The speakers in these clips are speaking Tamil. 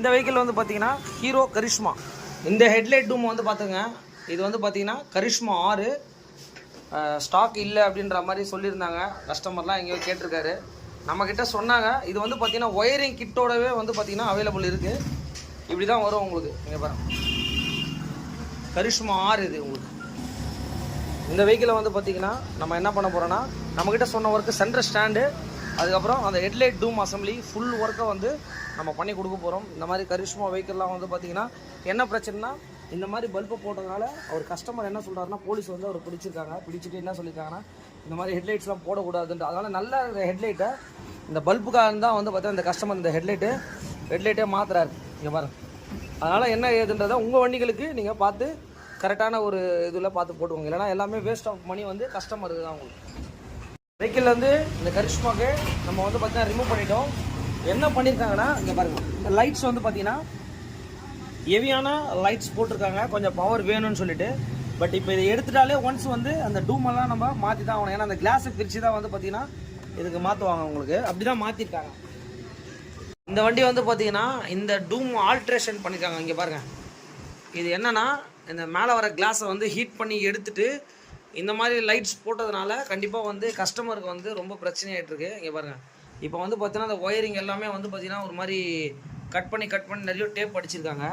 இந்த வெஹிக்கிள் வந்து பார்த்தீங்கன்னா ஹீரோ கரிஷ்மா. இந்த ஹெட்லைட் டூம் வந்து பார்த்துங்க, இது வந்து பார்த்தீங்கன்னா கரிஷ்மா 6 ஸ்டாக் இல்லை அப்படின்ற மாதிரி சொல்லியிருந்தாங்க. கஸ்டமர்லாம் எங்கேயோ கேட்டிருக்காரு, நம்மக்கிட்ட சொன்னாங்க. இது வந்து பார்த்தீங்கன்னா ஒயரிங் கிட்டோடவே வந்து பார்த்தீங்கன்னா அவைலபிள் இருக்குது. இப்படி தான் வரும் உங்களுக்கு. இங்கே பாருங்க, கரிஷ்மா 6 இது உங்களுக்கு. இந்த வெஹிக்கிளை வந்து பார்த்தீங்கன்னா நம்ம என்ன பண்ண போகிறோன்னா, நம்மக்கிட்ட சொன்ன ஒர்க்கு சென்டர் ஸ்டாண்டு, அதுக்கப்புறம் அந்த ஹெட்லைட் டூம் அசம்பிளி ஃபுல் ஒர்க்கை வந்து நம்ம பண்ணி கொடுக்க போகிறோம். இந்த மாதிரி கரிஷ்மா வெஹிக்கிள்லாம் வந்து பார்த்திங்கன்னா என்ன பிரச்சனைனா, இந்த மாதிரி பல்பை போட்டதுனால அவர் கஸ்டமர் என்ன சொல்கிறாருன்னா, போலீஸ் வந்து அவர் பிடிச்சிட்டு என்ன சொல்லியிருக்காங்கன்னா, இந்த மாதிரி ஹெட்லைட்ஸ்லாம் போடக்கூடாதுன்ட்டு. அதனால் நல்ல ஹெட்லைட்டை இந்த பல்புக்காக தான் வந்து பார்த்தீங்கன்னா இந்த கஸ்டமர் இந்த ஹெட்லைட்டே மாற்றுறாரு. இங்கே பாருங்கள். அதனால் என்ன ஏதுன்றதை உங்கள் வண்டிகளுக்கு நீங்கள் பார்த்து கரெக்டான ஒரு இதில் பார்த்து போட்டுவோங்க. இல்லைனா எல்லாமே வேஸ்ட் ஆஃப் மணி வந்து கஸ்டமருக்கு தான் உங்களுக்கு. வெஹிக்கிள் வந்து இந்த கரிஷ்மாக்கு நம்ம வந்து பார்த்தீங்கன்னா ரிமூவ் பண்ணிட்டோம். என்ன பண்ணியிருக்காங்கன்னா, இங்கே பாருங்கள், இந்த லைட்ஸ் வந்து பார்த்தீங்கன்னா ஹெவியான லைட்ஸ் போட்டிருக்காங்க, கொஞ்சம் பவர் வேணும்னு சொல்லிட்டு. பட் இப்போ இதை எடுத்துட்டாலே ஒன்ஸ் வந்து அந்த டூமெல்லாம் நம்ம மாற்றி தான் ஆகணும். ஏன்னா அந்த கிளாஸை பிரித்து தான் வந்து பார்த்தீங்கன்னா இதுக்கு மாற்றுவாங்க உங்களுக்கு. அப்படி தான் மாற்றிருக்காங்க. இந்த வண்டி வந்து பார்த்தீங்கன்னா இந்த டூம் ஆல்ட்ரேஷன் பண்ணியிருக்காங்க. இங்கே பாருங்கள், இது என்னென்னா, இந்த மேலே வர கிளாஸை வந்து ஹீட் பண்ணி எடுத்துகிட்டு இந்த மாதிரி லைட்ஸ் போட்டதுனால கண்டிப்பாக வந்து கஸ்டமருக்கு வந்து ரொம்ப பிரச்சனையாகிட்டுருக்கு. இங்கே பாருங்கள், இப்போ வந்து பார்த்தீங்கன்னா அந்த ஒயரிங் எல்லாமே வந்து பார்த்திங்கன்னா ஒரு மாதிரி கட் பண்ணி நிறைய டேப் அடிச்சிருக்காங்க.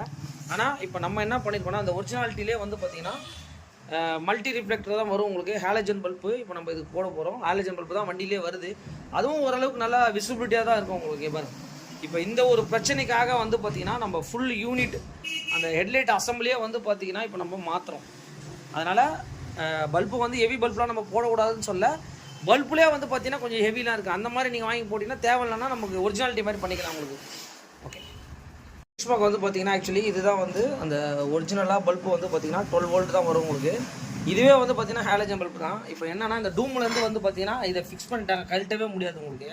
ஆனால் இப்போ நம்ம என்ன பண்ணியிருக்கோம்னா, அந்த ஒரிஜினாலிட்டிலே வந்து பார்த்திங்கன்னா மல்டி ரிஃப்ளெக்டர் தான் வரும் உங்களுக்கு. ஹாலஜன் பல்பு இப்போ நம்ம இதுக்கு போட போகிறோம். ஹாலஜன் பல்பு தான் வண்டியிலே வருது. அதுவும் ஓரளவுக்கு நல்லா விசிபிலிட்டியாக தான் இருக்கும் உங்களுக்கு. பாருங்க, இப்போ இந்த ஒரு பிரச்சனைக்காக வந்து பார்த்திங்கன்னா நம்ம ஃபுல் யூனிட் அந்த ஹெட்லைட் அசம்பிளியே வந்து பார்த்திங்கன்னா இப்போ நம்ம மாற்றுறோம். அதனால் பல்பு வந்து ஹெவி பல்ப்லாம் நம்ம போடக்கூடாதுன்னு சொல்ல, பல்புலேயே வந்து பார்த்தீங்கன்னா கொஞ்சம் ஹெவிலாம் இருக்குது. அந்த மாதிரி நீங்கள் வாங்கி போட்டிங்கன்னா தேவையில்லைன்னா நமக்கு ஒரிஜினாலிட்டி மாதிரி பண்ணிக்கலாம் உங்களுக்கு. ஓகே, கரிஷ்மாக்கு வந்து பார்த்தீங்கன்னா ஆக்சுவலி இதுதான் வந்து அந்த ஒரிஜினலாக பல்பு வந்து பார்த்தீங்கன்னா 12 வோல்ட் தான் வரும் உங்களுக்கு. இதுவே வந்து பார்த்தீங்கன்னா ஹாலஜன் பல்பு தான். இப்போ என்னன்னா, இந்த டூம்லேருந்து வந்து பார்த்தீங்கன்னா இதை ஃபிக்ஸ் பண்ணிட்டாங்க, கழட்டவே முடியாது உங்களுக்கு.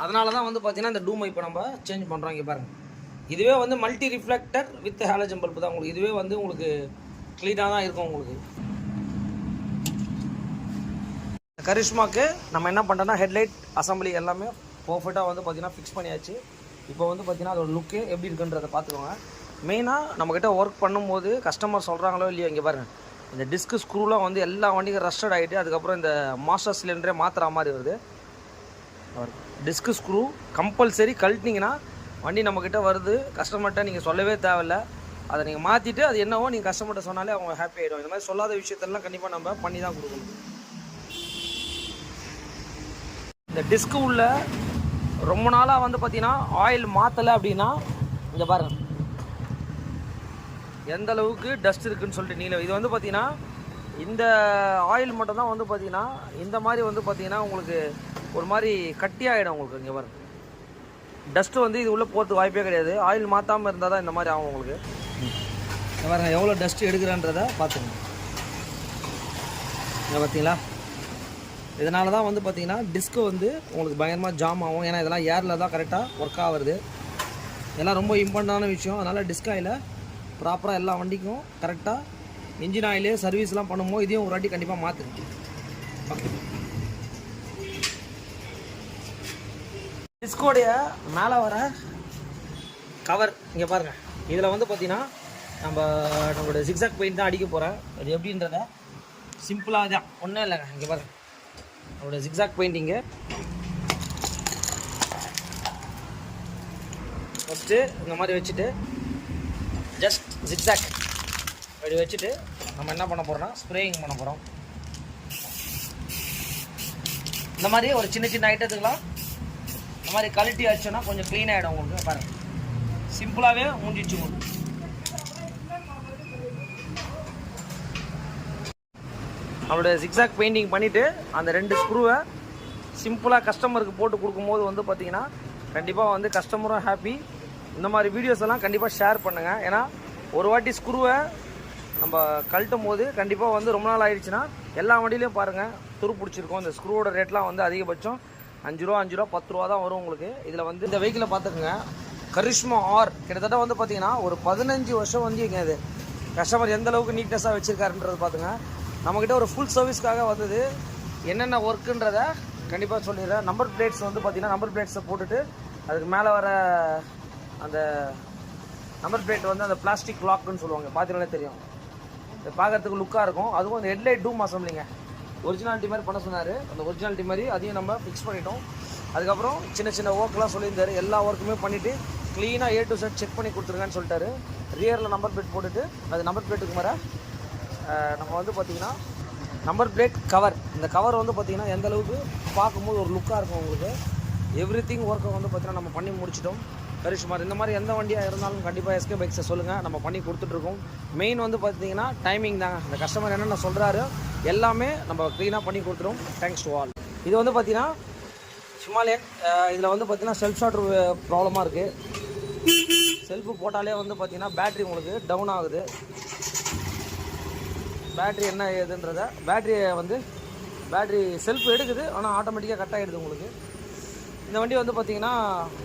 அதனால தான் வந்து பார்த்தீங்கன்னா இந்த டூமை இப்போ நம்ம சேஞ்ச் பண்ணுறோம். இங்கே பாருங்கள், இதுவே வந்து multi reflector with halogen bulb தான் உங்களுக்கு. இதுவே வந்து உங்களுக்கு க்ளீனாக தான் இருக்கும் உங்களுக்கு. கரிஷ்மாக்கு நம்ம என்ன பண்ணுறோன்னா ஹெட்லைட் அசம்பிளி எல்லாமே பர்ஃபெக்டாக வந்து பார்த்திங்கன்னா ஃபிக்ஸ் பண்ணியாச்சு. இப்போ வந்து பார்த்திங்கன்னா அதோட லுக்கு எப்படி இருக்குன்றதை பார்த்துக்கோங்க. மெயினாக நம்மக்கிட்ட ஒர்க் பண்ணும்போது கஸ்டமர் சொல்கிறாங்களோ இல்லையோ, இங்கே பாருங்கள், இந்த டிஸ்க்கு ஸ்க்ரூலாம் வந்து எல்லா வண்டிக்கும் ரஸ்டட் ஆகிட்டு அதுக்கப்புறம் இந்த மாஸ்டர் சிலிண்டரே மாற்றுற மாதிரி வருது. டிஸ்க்கு ஸ்க்ரூ கம்பல்சரி கழட்டினீங்கன்னா வண்டி நம்மக்கிட்ட வருது. கஸ்டமர்கிட்ட நீங்கள் சொல்லவே தேவையில்லை. அதை நீங்கள் மாற்றிட்டு அது என்னவோ நீங்கள் கஸ்டமர்கிட்ட சொன்னாலே அவங்க ஹாப்பி ஆகிடும். இந்த மாதிரி சொல்லாத விஷயத்தெல்லாம் கண்டிப்பாக நம்ம பண்ணி தான் கொடுக்கணும். இந்த டிஸ்க்கு உள்ள ரொம்ப நாளாக வந்து பார்த்தீங்கன்னா ஆயில் மாற்றலை அப்படின்னா இங்கே பாருங்கள் எந்த அளவுக்கு டஸ்ட் இருக்குதுன்னு சொல்லிட்டு நீல. இது வந்து பார்த்தீங்கன்னா இந்த ஆயில் மட்டும் தான் வந்து பார்த்தீங்கன்னா இந்த மாதிரி வந்து பார்த்தீங்கன்னா உங்களுக்கு ஒரு மாதிரி கட்டி ஆகிடும் உங்களுக்கு. இங்கே பாருங்கள், டஸ்ட்டு வந்து இது உள்ளே போகிறதுக்கு வாய்ப்பே கிடையாது. ஆயில் மாற்றாமல் இருந்தால் தான் இந்த மாதிரி ஆகும் உங்களுக்கு. இங்கே பாருங்கள் எவ்வளோ டஸ்ட்டு எடுக்கிறன்றதை பார்த்துங்க. இங்கே பார்த்தீங்களா, இதனால தான் வந்து பார்த்திங்கன்னா டிஸ்க்கு வந்து உங்களுக்கு பயங்கரமாக ஜாம் ஆகும். ஏன்னா இதெல்லாம் ஏரில் தான் கரெக்டாக ஒர்க் ஆகுது. இதெல்லாம் ரொம்ப இம்பார்ட்டண்டான விஷயம். அதனால் டிஸ்க் ஆயிலை ப்ராப்பராக எல்லா வண்டிக்கும் கரெக்டாக இன்ஜின் ஆயிலே சர்வீஸ்லாம் பண்ணும்போது இதையும் ஒரு வாட்டி கண்டிப்பாக மாற்றுங்க. ஓகே, டிஸ்கோடைய மேலே வர கவர் இங்கே பாருங்கள். இதில் வந்து பார்த்திங்கன்னா நம்மளோட ஜிக்ஸாக் பெயிண்ட் தான் அடிக்க போகிறேன். அது எப்படின்றத சிம்பிளாக தான், ஒன்றும் இல்லைங்க. இங்கே பாருங்கள், அவரோட ஜிக்ஸாக் பெயிண்டிங்கு ஃபஸ்ட்டு இந்த மாதிரி வச்சுட்டு ஜஸ்ட் ஜிக்ஸாக் அப்படி வச்சுட்டு நம்ம என்ன பண்ண போகிறோம்னா ஸ்ப்ரேயிங் பண்ண போகிறோம். இந்த மாதிரி ஒரு சின்ன சின்ன ஐட்டத்துக்கெலாம் இந்த மாதிரி கழட்டி வச்சோன்னா கொஞ்சம் க்ளீன் ஆகிடும் உங்களுக்கு. பாருங்கள், சிம்பிளாகவே முடிஞ்சிச்சு உங்களுக்கு. அவரோட ஜிக்ஸாக் பெயிண்டிங் பண்ணிவிட்டு அந்த 2 ஸ்க்ரூவை சிம்பிளாக கஸ்டமருக்கு போட்டு கொடுக்கும்போது வந்து பார்த்திங்கன்னா கண்டிப்பாக வந்து கஸ்டமரும் ஹாப்பி. இந்த மாதிரி வீடியோஸ் எல்லாம் கண்டிப்பாக ஷேர் பண்ணுங்கள். ஏன்னா ஒரு வாட்டி ஸ்க்ரூவை நம்ம கழட்டும் போது கண்டிப்பாக வந்து ரொம்ப நாள் ஆகிடுச்சுன்னா எல்லா வண்டியிலையும் பாருங்கள் துரு பிடிச்சிருக்கோம். இந்த ஸ்க்ரூவோட ரேட்லாம் வந்து அதிகபட்சம் 5 ரூபா 5 ரூபா 10 ரூபா தான் வரும் உங்களுக்கு. இதில் வந்து இந்த வெஹிக்கிளை பார்த்துக்குங்க, கரிஷ்மா 6 கிட்டத்தட்ட வந்து பார்த்திங்கன்னா ஒரு 15 வருஷம் வந்து இங்கே இது கஸ்டமர் எந்த அளவுக்கு நீட்னஸாக வச்சுருக்காருன்றது பார்த்துங்க. நம்மக்கிட்ட ஒரு ஃபுல் சர்வீஸ்க்காக வந்தது. என்னென்ன ஒர்க்குன்றதை கண்டிப்பாக சொல்லிடுறேன். நம்பர் பிளேட்ஸ் வந்து பார்த்திங்கன்னா நம்பர் பிளேட்ஸை போட்டுட்டு அதுக்கு மேலே வர அந்த நம்பர் பிளேட் வந்து அந்த பிளாஸ்டிக் லாக்குன்னு சொல்லுவாங்க, பார்த்தீங்கன்னா தெரியும். இது பார்க்கறதுக்கு லுக்காக இருக்கும். அதுவும் அந்த ஹெட்லைட் டூம் அசம்பிளிங்க, ஒரிஜினாலிட்டி மாதிரி பண்ண சொன்னார். அந்த ஒரிஜினாலிட்டி மாதிரி அதையும் நம்ம ஃபிக்ஸ் பண்ணிட்டோம். அதுக்கப்புறம் சின்ன சின்ன ஒர்க்லாம் சொல்லியிருந்தார். எல்லா ஒர்க்குமே பண்ணிவிட்டு க்ளீனாக A to Z செக் பண்ணி கொடுத்துருங்கன்னு சொல்லிட்டாரு. ரியரில் நம்பர் பிளேட் போட்டுட்டு அது நம்பர் பிளேட்டுக்கு மேலே நம்ம வந்து பார்த்திங்கன்னா நம்பர் பிளேட் கவர், இந்த கவர் வந்து பார்த்திங்கன்னா எந்த அளவுக்கு பார்க்கும்போது ஒரு லுக்காக இருக்கும் உங்களுக்கு. எவ்ரிதிங் ஒர்க்கை வந்து பார்த்திங்கன்னா நம்ம பண்ணி முடிச்சிட்டோம். கரிஷ்மார் இந்த மாதிரி எந்த வண்டியாக இருந்தாலும் கண்டிப்பாக எஸ்கே பைக்ஸை சொல்லுங்கள், நம்ம பண்ணி கொடுத்துட்ருக்கோம். மெயின் வந்து பார்த்திங்கன்னா டைமிங் தாங்க. இந்த கஸ்டமர் என்னென்ன சொல்கிறாரு எல்லாமே நம்ம க்ளீனாக பண்ணி கொடுத்துருவோம். Thanks to all. இது வந்து பார்த்திங்கன்னா ஹிமாலயன். இதில் வந்து பார்த்திங்கன்னா செல்ஃப் ஸ்டார்டர் ப்ராப்ளமாக இருக்குது. செல்ஃபு போட்டாலே வந்து பார்த்திங்கன்னா பேட்ரி உங்களுக்கு டவுன் ஆகுது. பேட்ரி என்ன ஏதுன்றத பேட்ரி செல்ஃப் எடுக்குது, ஆனால் ஆட்டோமேட்டிக்காக கட் ஆகிடுது உங்களுக்கு. இந்த வண்டி வந்து பார்த்திங்கன்னா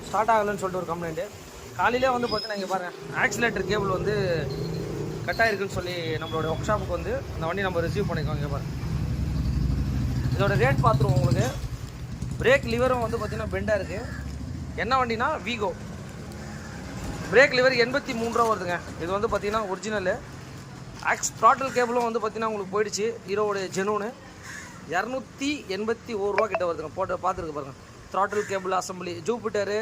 ஸ்டார்ட் ஆகலைன்னு சொல்லிட்டு ஒரு கம்ப்ளைண்ட்டு. காலையிலே வந்து பார்த்தீங்கன்னா இங்கே பாருங்கள், ஆக்சிலேட்டர் கேபிள் வந்து கட் ஆகிருக்குன்னு சொல்லி நம்மளோட ஒர்க் ஷாப்புக்கு வந்து இந்த வண்டி நம்ம ரிசீவ் பண்ணிக்கோங்க. இங்கே பாருங்கள், இதோட ரேட் பார்த்துருவோம் உங்களுக்கு. பிரேக் லிவரும் வந்து பார்த்திங்கன்னா பெண்டாக இருக்குது. என்ன வண்டினா வீகோ. பிரேக் லிவர் 83 ரூபா வருதுங்க. இது வந்து பார்த்திங்கன்னா ஒரிஜினலு. த்ராட்டில் கேபிளும் வந்து பார்த்திங்கன்னா உங்களுக்கு போயிடுச்சு. ஹீரோவோட ஜெனூனு 281 ரூபா கிட்ட வருதுங்க. போட்டு பார்த்துருக்கு பாருங்கள். த்ராட்டில் கேபிள் அசம்பிளி ஜூபிட்டரு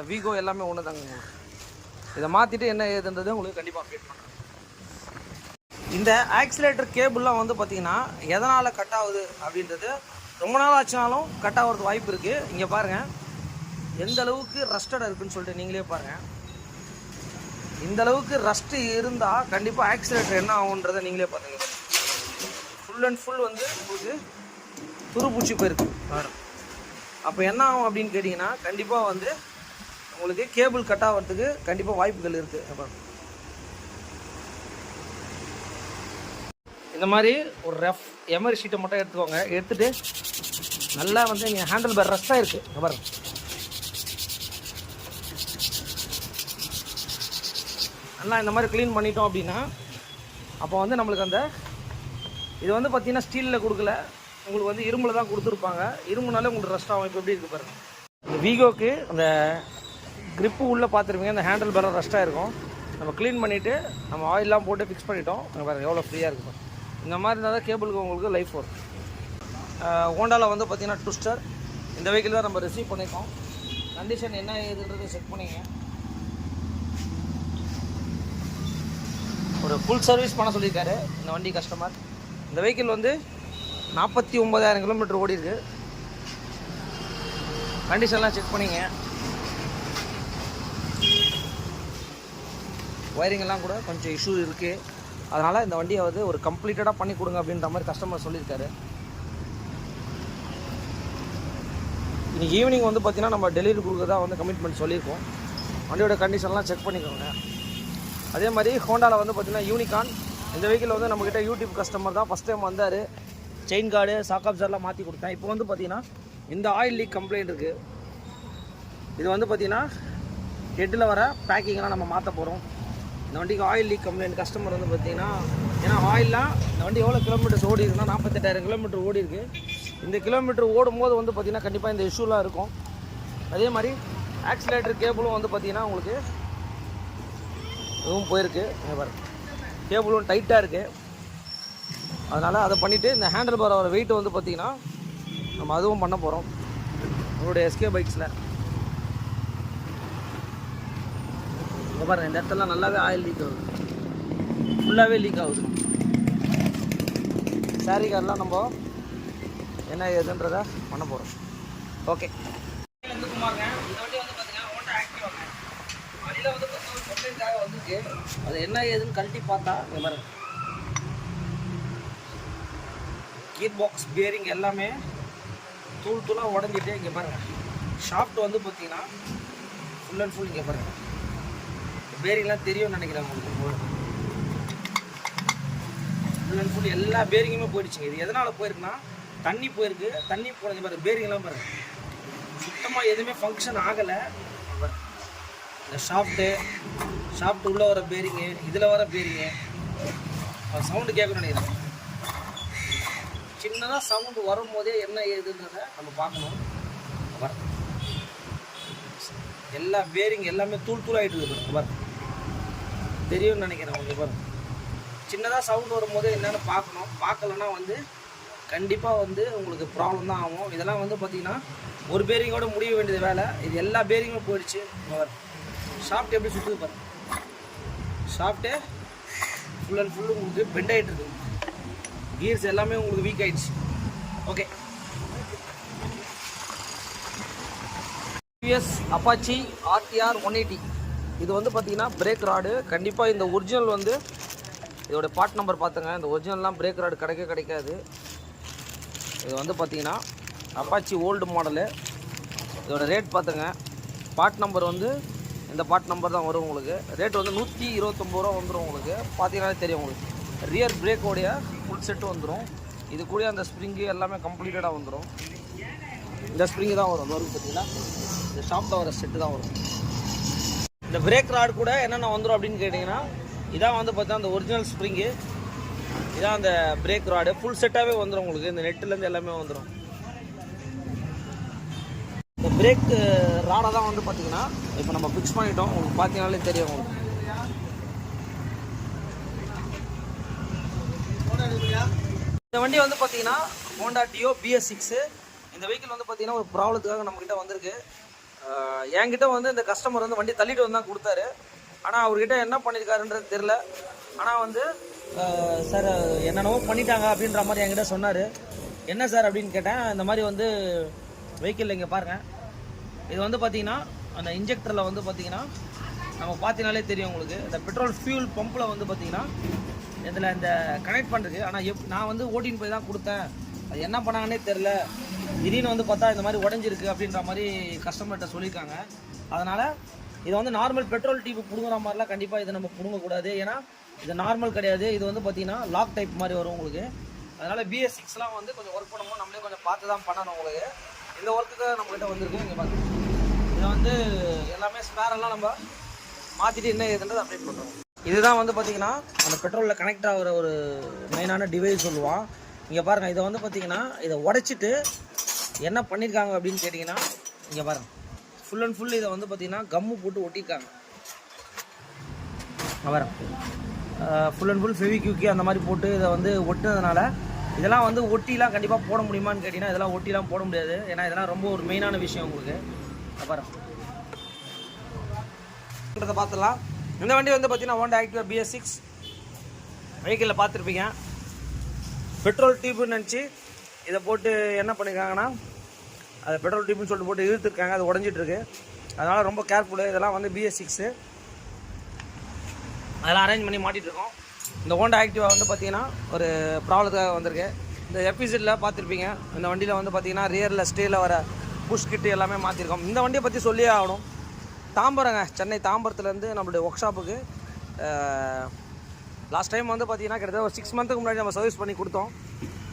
வீகோ எல்லாமே ஒன்று தாங்க. உங்களுக்கு இதை மாற்றிட்டு என்ன ஏதுன்றது உங்களுக்கு கண்டிப்பாக அப்டேட் பண்ணுறேன். இந்த ஆக்சிலேட்டர் கேபிள்லாம் வந்து பார்த்திங்கன்னா எதனால் கட் ஆகுது அப்படின்றது ரொம்ப நாள் ஆச்சுனாலும் கட் ஆகிறதுக்கு வாய்ப்பு இருக்குது. இங்கே பாருங்கள் எந்த அளவுக்கு ரஸ்டடாக இருக்குதுன்னு சொல்லிட்டு நீங்களே பாருங்கள். இந்த அளவுக்கு ரஸ்ட்டு இருந்தால் கண்டிப்பாக ஆக்சிலேட்டர் என்ன ஆகுன்றதை நீங்களே பாருங்க. ஃபுல் அண்ட் ஃபுல் வந்து உங்களுக்கு துருப்பூச்சி போயிருக்கு. அப்போ என்ன ஆகும் அப்படின்னு கேட்டிங்கன்னா கண்டிப்பாக வந்து உங்களுக்கு கேபிள் கட் ஆகிறதுக்கு கண்டிப்பாக வாய்ப்புகள் இருக்குது. இந்த மாதிரி ஒரு ரஃப் எமரி ஷீட்டை மட்டும் எடுத்துக்கோங்க. எடுத்துகிட்டு நல்லா வந்து இங்கே ஹேண்டில் பேர் ரஸ்ட்டாக இருக்குது பாருங்க. நல்லா இந்த மாதிரி க்ளீன் பண்ணிட்டோம் அப்படின்னா அப்போ வந்து நம்மளுக்கு அந்த இது வந்து பார்த்திங்கன்னா ஸ்டீலில் கொடுக்கல, உங்களுக்கு வந்து இரும்பில் தான் கொடுத்துருப்பாங்க. இரும்புனாலே உங்களுக்கு ரஸ்ட் ஆகும். இப்போ எப்படி இருக்குது பாருங்கள். இந்த வீகோக்கு அந்த க்ரிப்பு உள்ளே பார்த்துருப்பீங்க, அந்த ஹேண்டில் பேர் ரஸ்ட்டாக இருக்கும். நம்ம க்ளீன் பண்ணிவிட்டு நம்ம ஆயிலெலாம் போட்டு ஃபிக்ஸ் பண்ணிட்டோம். பாருங்கள் எவ்வளோ ஃப்ரீயாக இருக்கும். இந்த மாதிரி இருந்தால் தான் கேபிளுக்கு உங்களுக்கு லைஃப் வரும். ஹோண்டாவில் வந்து பார்த்திங்கன்னா ட்விஸ்டர் இந்த வெஹிக்கிள் தான் நம்ம ரிசீவ் பண்ணியிருக்கோம். கண்டிஷன் என்ன ஏதுன்றதை செக் பண்ணிங்க. ஒரு ஃபுல் சர்வீஸ் பண்ண சொல்லியிருக்காரு இந்த வண்டி கஸ்டமர். இந்த வெஹிக்கிள் வந்து 49,000 கிலோமீட்டர் ஓடி இருக்கு. கண்டிஷன்லாம் செக் பண்ணிங்க. ஒயரிங்கெல்லாம் கூட கொஞ்சம் இஷ்யூ இருக்குது. அதனால் இந்த வண்டியை வந்து ஒரு கம்ப்ளீட்டடாக பண்ணி கொடுங்க அப்படின்ற மாதிரி கஸ்டமர் சொல்லியிருக்காரு. இன்றைக்கி ஈவினிங் வந்து பார்த்திங்கன்னா நம்ம டெலிவரி கொடுக்குறதா வந்து கமிட்மெண்ட் சொல்லியிருக்கோம். வண்டியோட கண்டிஷன்லாம் செக் பண்ணிக்கோங்க. அதே மாதிரி ஹோண்டாவில் வந்து பார்த்திங்கன்னா யூனிகான் இந்த வெஹிக்கிள் வந்து நம்மக்கிட்ட யூடியூப் கஸ்டமர் தான் ஃபஸ்ட் டைம் வந்தார். செயின் கார்டு சாக் அப்சர்லாம் மாற்றி கொடுத்தேன். இப்போ வந்து பார்த்திங்கன்னா இந்த ஆயில் லீக் கம்ப்ளைண்ட் இருக்குது. இது வந்து பார்த்திங்கன்னா ஹெட்டில் வர பேக்கிங்லாம் நம்ம மாற்ற போகிறோம். இந்த வண்டிக்கு ஆயில் லீக் கம்ப்ளைண்ட் கஸ்டமர் வந்து பார்த்திங்கன்னா, ஏன்னா ஆயிலெலாம் இந்த வண்டி எவ்வளோ கிலோமீட்டர்ஸ் ஓடி இருக்குன்னா 48,000 கிலோமீட்டர் ஓடி இருக்குது. இந்த கிலோமீட்டர் ஓடும் போது வந்து பார்த்திங்கன்னா கண்டிப்பாக இந்த இஷ்யூலாம் இருக்கும். அதே மாதிரி ஆக்சிலேட்டர் கேபிளும் வந்து பார்த்திங்கன்னா உங்களுக்கு இதுவும் போயிருக்கு. கேபிளும் டைட்டாக இருக்குது. அதனால் அதை பண்ணிவிட்டு இந்த ஹேண்டில் பாரோட வெயிட் வந்து பார்த்திங்கன்னா நம்ம அதுவும் பண்ண போகிறோம் நம்மளுடைய எஸ்கே பைக்ஸில். இங்கே பாருங்கள், இந்த இடத்துல நல்லாவே ஆயில் லீக் ஆகுது, ஃபுல்லாகவே லீக் ஆகுது. சாரி கார்லாம் நம்ம என்ன ஏதுன்றதை பண்ண போகிறோம். ஓகே, குமாருங்க. இந்த வண்டி வந்து பார்த்திங்கன்னா ஹோண்டா ஆக்டிவாங்க. வண்டியில் வந்து பார்த்தீங்கன்னா கம்ப்ளைண்ட்டாக வந்துருக்கு. அது என்ன ஏதுன்னு கழட்டி பார்த்தா இங்கே பாருங்க, கீர் பாக்ஸ் பேரிங் எல்லாமே தூள் தூளாக உடஞ்சிட்டு இங்கே பாருங்கள். ஷாஃப்ட் வந்து பார்த்தீங்கன்னா ஃபுல் அண்ட் ஃபுல் இங்கே பாருங்கள். பேரிங்லாம் தெரியும்னு நினைக்கிறேன் உங்களுக்கு. ஃபுல் அண்ட் ஃபுல் எல்லா பேரிங்குமே போயிடுச்சுங்க. இது எதனால் போயிருக்குன்னா தண்ணி போயிருக்கு. தண்ணி போனது பாருங்கள், பேரிங்லாம் பாருங்கள் சுத்தமாக எதுவுமே ஃபங்க்ஷன் ஆகலை. இந்த ஷாஃப்ட் உள்ளே வர பேரிங்கு, இதில் வர பேரிங்கு சவுண்டு கேட்கணும்னு நினைக்கிறேன். சின்னதாக சவுண்டு வரும்போதே என்ன ஏதுன்றதை நம்ம பார்க்கணும். எல்லா பேரிங் எல்லாமே தூள் தூளாகிட்டு இருக்குது. தெரியும்னு நினைக்கிறேன். உங்களுக்கு பாருங்க, சின்னதாக சவுண்ட் வரும்போது என்னென்னு பார்க்கணும். பார்க்கலன்னா வந்து கண்டிப்பாக வந்து உங்களுக்கு ப்ராப்ளம் தான் ஆகும். இதெல்லாம் வந்து பார்த்திங்கன்னா ஒரு பேரிங்கோட முடிய வேண்டியது வேலை. இது எல்லா பேரிங்குமே போயிடுச்சு. ஷாஃப்ட் எப்படி சுற்றுது பாருங்க, ஷாஃப்ட்டு ஃபுல் அண்ட் ஃபுல்லு உங்களுக்கு பெண்ட் ஆகிட்டு இருக்குது. கியர்ஸ் எல்லாமே உங்களுக்கு வீக் ஆகிடுச்சு. ஓகே, டிவிஎஸ் அப்பாச்சி RTR 180 இது வந்து பார்த்திங்கன்னா பிரேக் ராடு. கண்டிப்பாக இந்த ஒரிஜினல் வந்து இதோட பார்ட் நம்பர் பார்த்துங்க. இந்த ஒரிஜினல்லாம் பிரேக் ராடு கிடைக்காது. இது வந்து பார்த்திங்கன்னா அப்பாச்சி ஓல்டு மாடலு. இதோட ரேட் பார்த்துங்க. பார்ட் நம்பர் வந்து இந்த பார்ட் நம்பர் தான் வரும் உங்களுக்கு. ரேட் வந்து 129 ரூபா வந்துடும் உங்களுக்கு. பார்த்தீங்கன்னாலே தெரியும் உங்களுக்கு. ரியர் பிரேக்கோடைய ஃபுல் செட்டு வந்துடும். இது கூட அந்த ஸ்ப்ரிங்கு எல்லாமே கம்ப்ளீட்டடாக வந்துடும். இந்த ஸ்ப்ரிங்கு தான் வரும். வரும் பார்த்தீங்கன்னா இந்த ஷாப்பில் வர செட்டு தான் வரும். இந்த பிரேக் ராடு கூட என்னென்ன வந்துடும் அப்படின்னு கேட்டிங்கன்னா, இதான் வந்து பார்த்தீங்கன்னா அந்த ஒரிஜினல் ஸ்ப்ரிங்கு, இதான் அந்த பிரேக் ராடு ஃபுல் செட்டாகவே வந்துடும் உங்களுக்கு. இந்த நெட்டுலேருந்து எல்லாமே வந்துடும். இந்த பிரேக் ராடை தான் வந்து பார்த்தீங்கன்னா இப்போ நம்ம ஃபிக்ஸ் பண்ணிட்டோம். உங்களுக்கு பார்த்தீங்கன்னாலே தெரியும் உங்களுக்கு. இந்த வண்டி வந்து பார்த்தீங்கன்னா ஹோண்டா டியோ BS6. இந்த வெஹிக்கிள் வந்து பார்த்தீங்கன்னா ஒரு ப்ராப்ளத்துக்காக நம்மக்கிட்ட வந்திருக்கு. என்கிட்ட வந்து இந்த கஸ்டமர் வந்து வண்டி தள்ளிட்டு வந்து தான் கொடுத்தாரு. ஆனால் அவர்கிட்ட என்ன பண்ணியிருக்காருன்றது தெரில. ஆனால் வந்து சார் என்னென்னவோ பண்ணிட்டாங்க அப்படின்ற மாதிரி என்கிட்ட சொன்னார். என்ன சார் அப்படின்னு கேட்டேன். இந்த மாதிரி வந்து வெஹிக்கிள் இங்கே பாருங்கள். இது வந்து பார்த்தீங்கன்னா அந்த இன்ஜெக்டரில் வந்து பார்த்தீங்கன்னா நம்ம பார்த்தீங்கனாலே தெரியும் உங்களுக்கு. இந்த பெட்ரோல் ஃபியூல் பம்பில் வந்து பார்த்தீங்கன்னா இதில் இந்த கனெக்ட் பண்ணுறது. ஆனால் நான் வந்து ஓட்டின்னு போய் தான் கொடுத்தேன். அது என்ன பண்ணாங்கன்னே தெரில. திடீர்னு வந்து பார்த்தா இந்த மாதிரி உடஞ்சிருக்கு அப்படின்ற மாதிரி கஸ்டமர்கிட்ட சொல்லியிருக்காங்க. அதனால் இது வந்து நார்மல் பெட்ரோல் டியூப் பிடுங்குற மாதிரிலாம் கண்டிப்பாக இதை நம்ம பிடுங்கக்கூடாது. ஏன்னா இது நார்மல் கிடையாது. இது வந்து பார்த்தீங்கன்னா லாக் டைப் மாதிரி வரும் உங்களுக்கு. அதனால் BS6லாம் வந்து கொஞ்சம் ஒர்க் பண்ணும்போது நம்மளே கொஞ்சம் பார்த்து தான் பண்ணணும் உங்களுக்கு. இந்த ஒர்க்குக்கு நம்மகிட்ட வந்திருக்கு. இங்கே பார்த்து இதை வந்து எல்லாமே ஸ்பேரெல்லாம் நம்ம மாற்றிட்டு என்ன ஏதுன்றது அப்டேட் பண்ணுறோம். இதுதான் வந்து பார்த்தீங்கன்னா அந்த பெட்ரோலில் கனெக்ட் ஆகிற ஒரு மெயினான டிவைஸ் சொல்லுவான். இங்கே பாருங்கள், இதை வந்து பார்த்தீங்கன்னா இதை உடைச்சிட்டு என்ன பண்ணியிருக்காங்க அப்படின்னு கேட்டிங்கன்னா, இங்கே பாருங்கள் ஃபுல் அண்ட் ஃபுல் இதை வந்து பார்த்தீங்கன்னா கம்மு போட்டு ஒட்டியிருக்காங்க. பாருங்க, ஃபுல் அண்ட் ஃபுல் ஃபெவிக்யூக்கி அந்த மாதிரி போட்டு இதை வந்து ஒட்டினதுனால இதெல்லாம் வந்து ஒட்டிலாம் கண்டிப்பாக போட முடியுமான்னு கேட்டிங்கன்னா இதெல்லாம் ஒட்டிலாம் போட முடியாது. ஏன்னா இதெல்லாம் ரொம்ப ஒரு மெயினான விஷயம் உங்களுக்கு. பாருங்க, பார்த்துடலாம். இந்த வண்டி வந்து பார்த்தீங்கன்னா ஹோண்டா ஆக்டிவா BS6 வெஹிக்கிளில் பார்த்துருப்பீங்க. பெட்ரோல் டியூப்னு நினச்சி இதை போட்டு என்ன பண்ணியிருக்காங்கன்னா, அது பெட்ரோல் டியூப்னு சொல்லிட்டு போட்டு இழுத்துருக்காங்க. அது உடஞ்சிட்ருக்கு. அதனால் ரொம்ப கேர்ஃபுல்லு. இதெல்லாம் வந்து BS6 அதெல்லாம் அரேஞ்ச் பண்ணி மாட்டிகிட்ருக்கோம். இந்த ஹோண்டா ஆக்டிவா வந்து பார்த்தீங்கன்னா ஒரு ப்ராப்ளத்துக்காக வந்திருக்கு. இந்த எபிசோடில் பார்த்துருப்பீங்க. இந்த வண்டியில் வந்து பார்த்தீங்கன்னா ரியரில் ஸ்டேயில் வர புஷ் கிட்டு எல்லாமே மாற்றிருக்கோம். இந்த வண்டியை பற்றி சொல்லியே ஆகணும். தாம்பரங்க, சென்னை தாம்பரத்துலேருந்து நம்மளுடைய ஒர்க் ஷாப்புக்கு லாஸ்ட் டைம் வந்து பார்த்தீங்கன்னா கிட்டத்தட்ட ஒரு 6 மந்த்துக்கு முன்னாடி நம்ம சர்வீஸ் பண்ணி கொடுத்தோம்.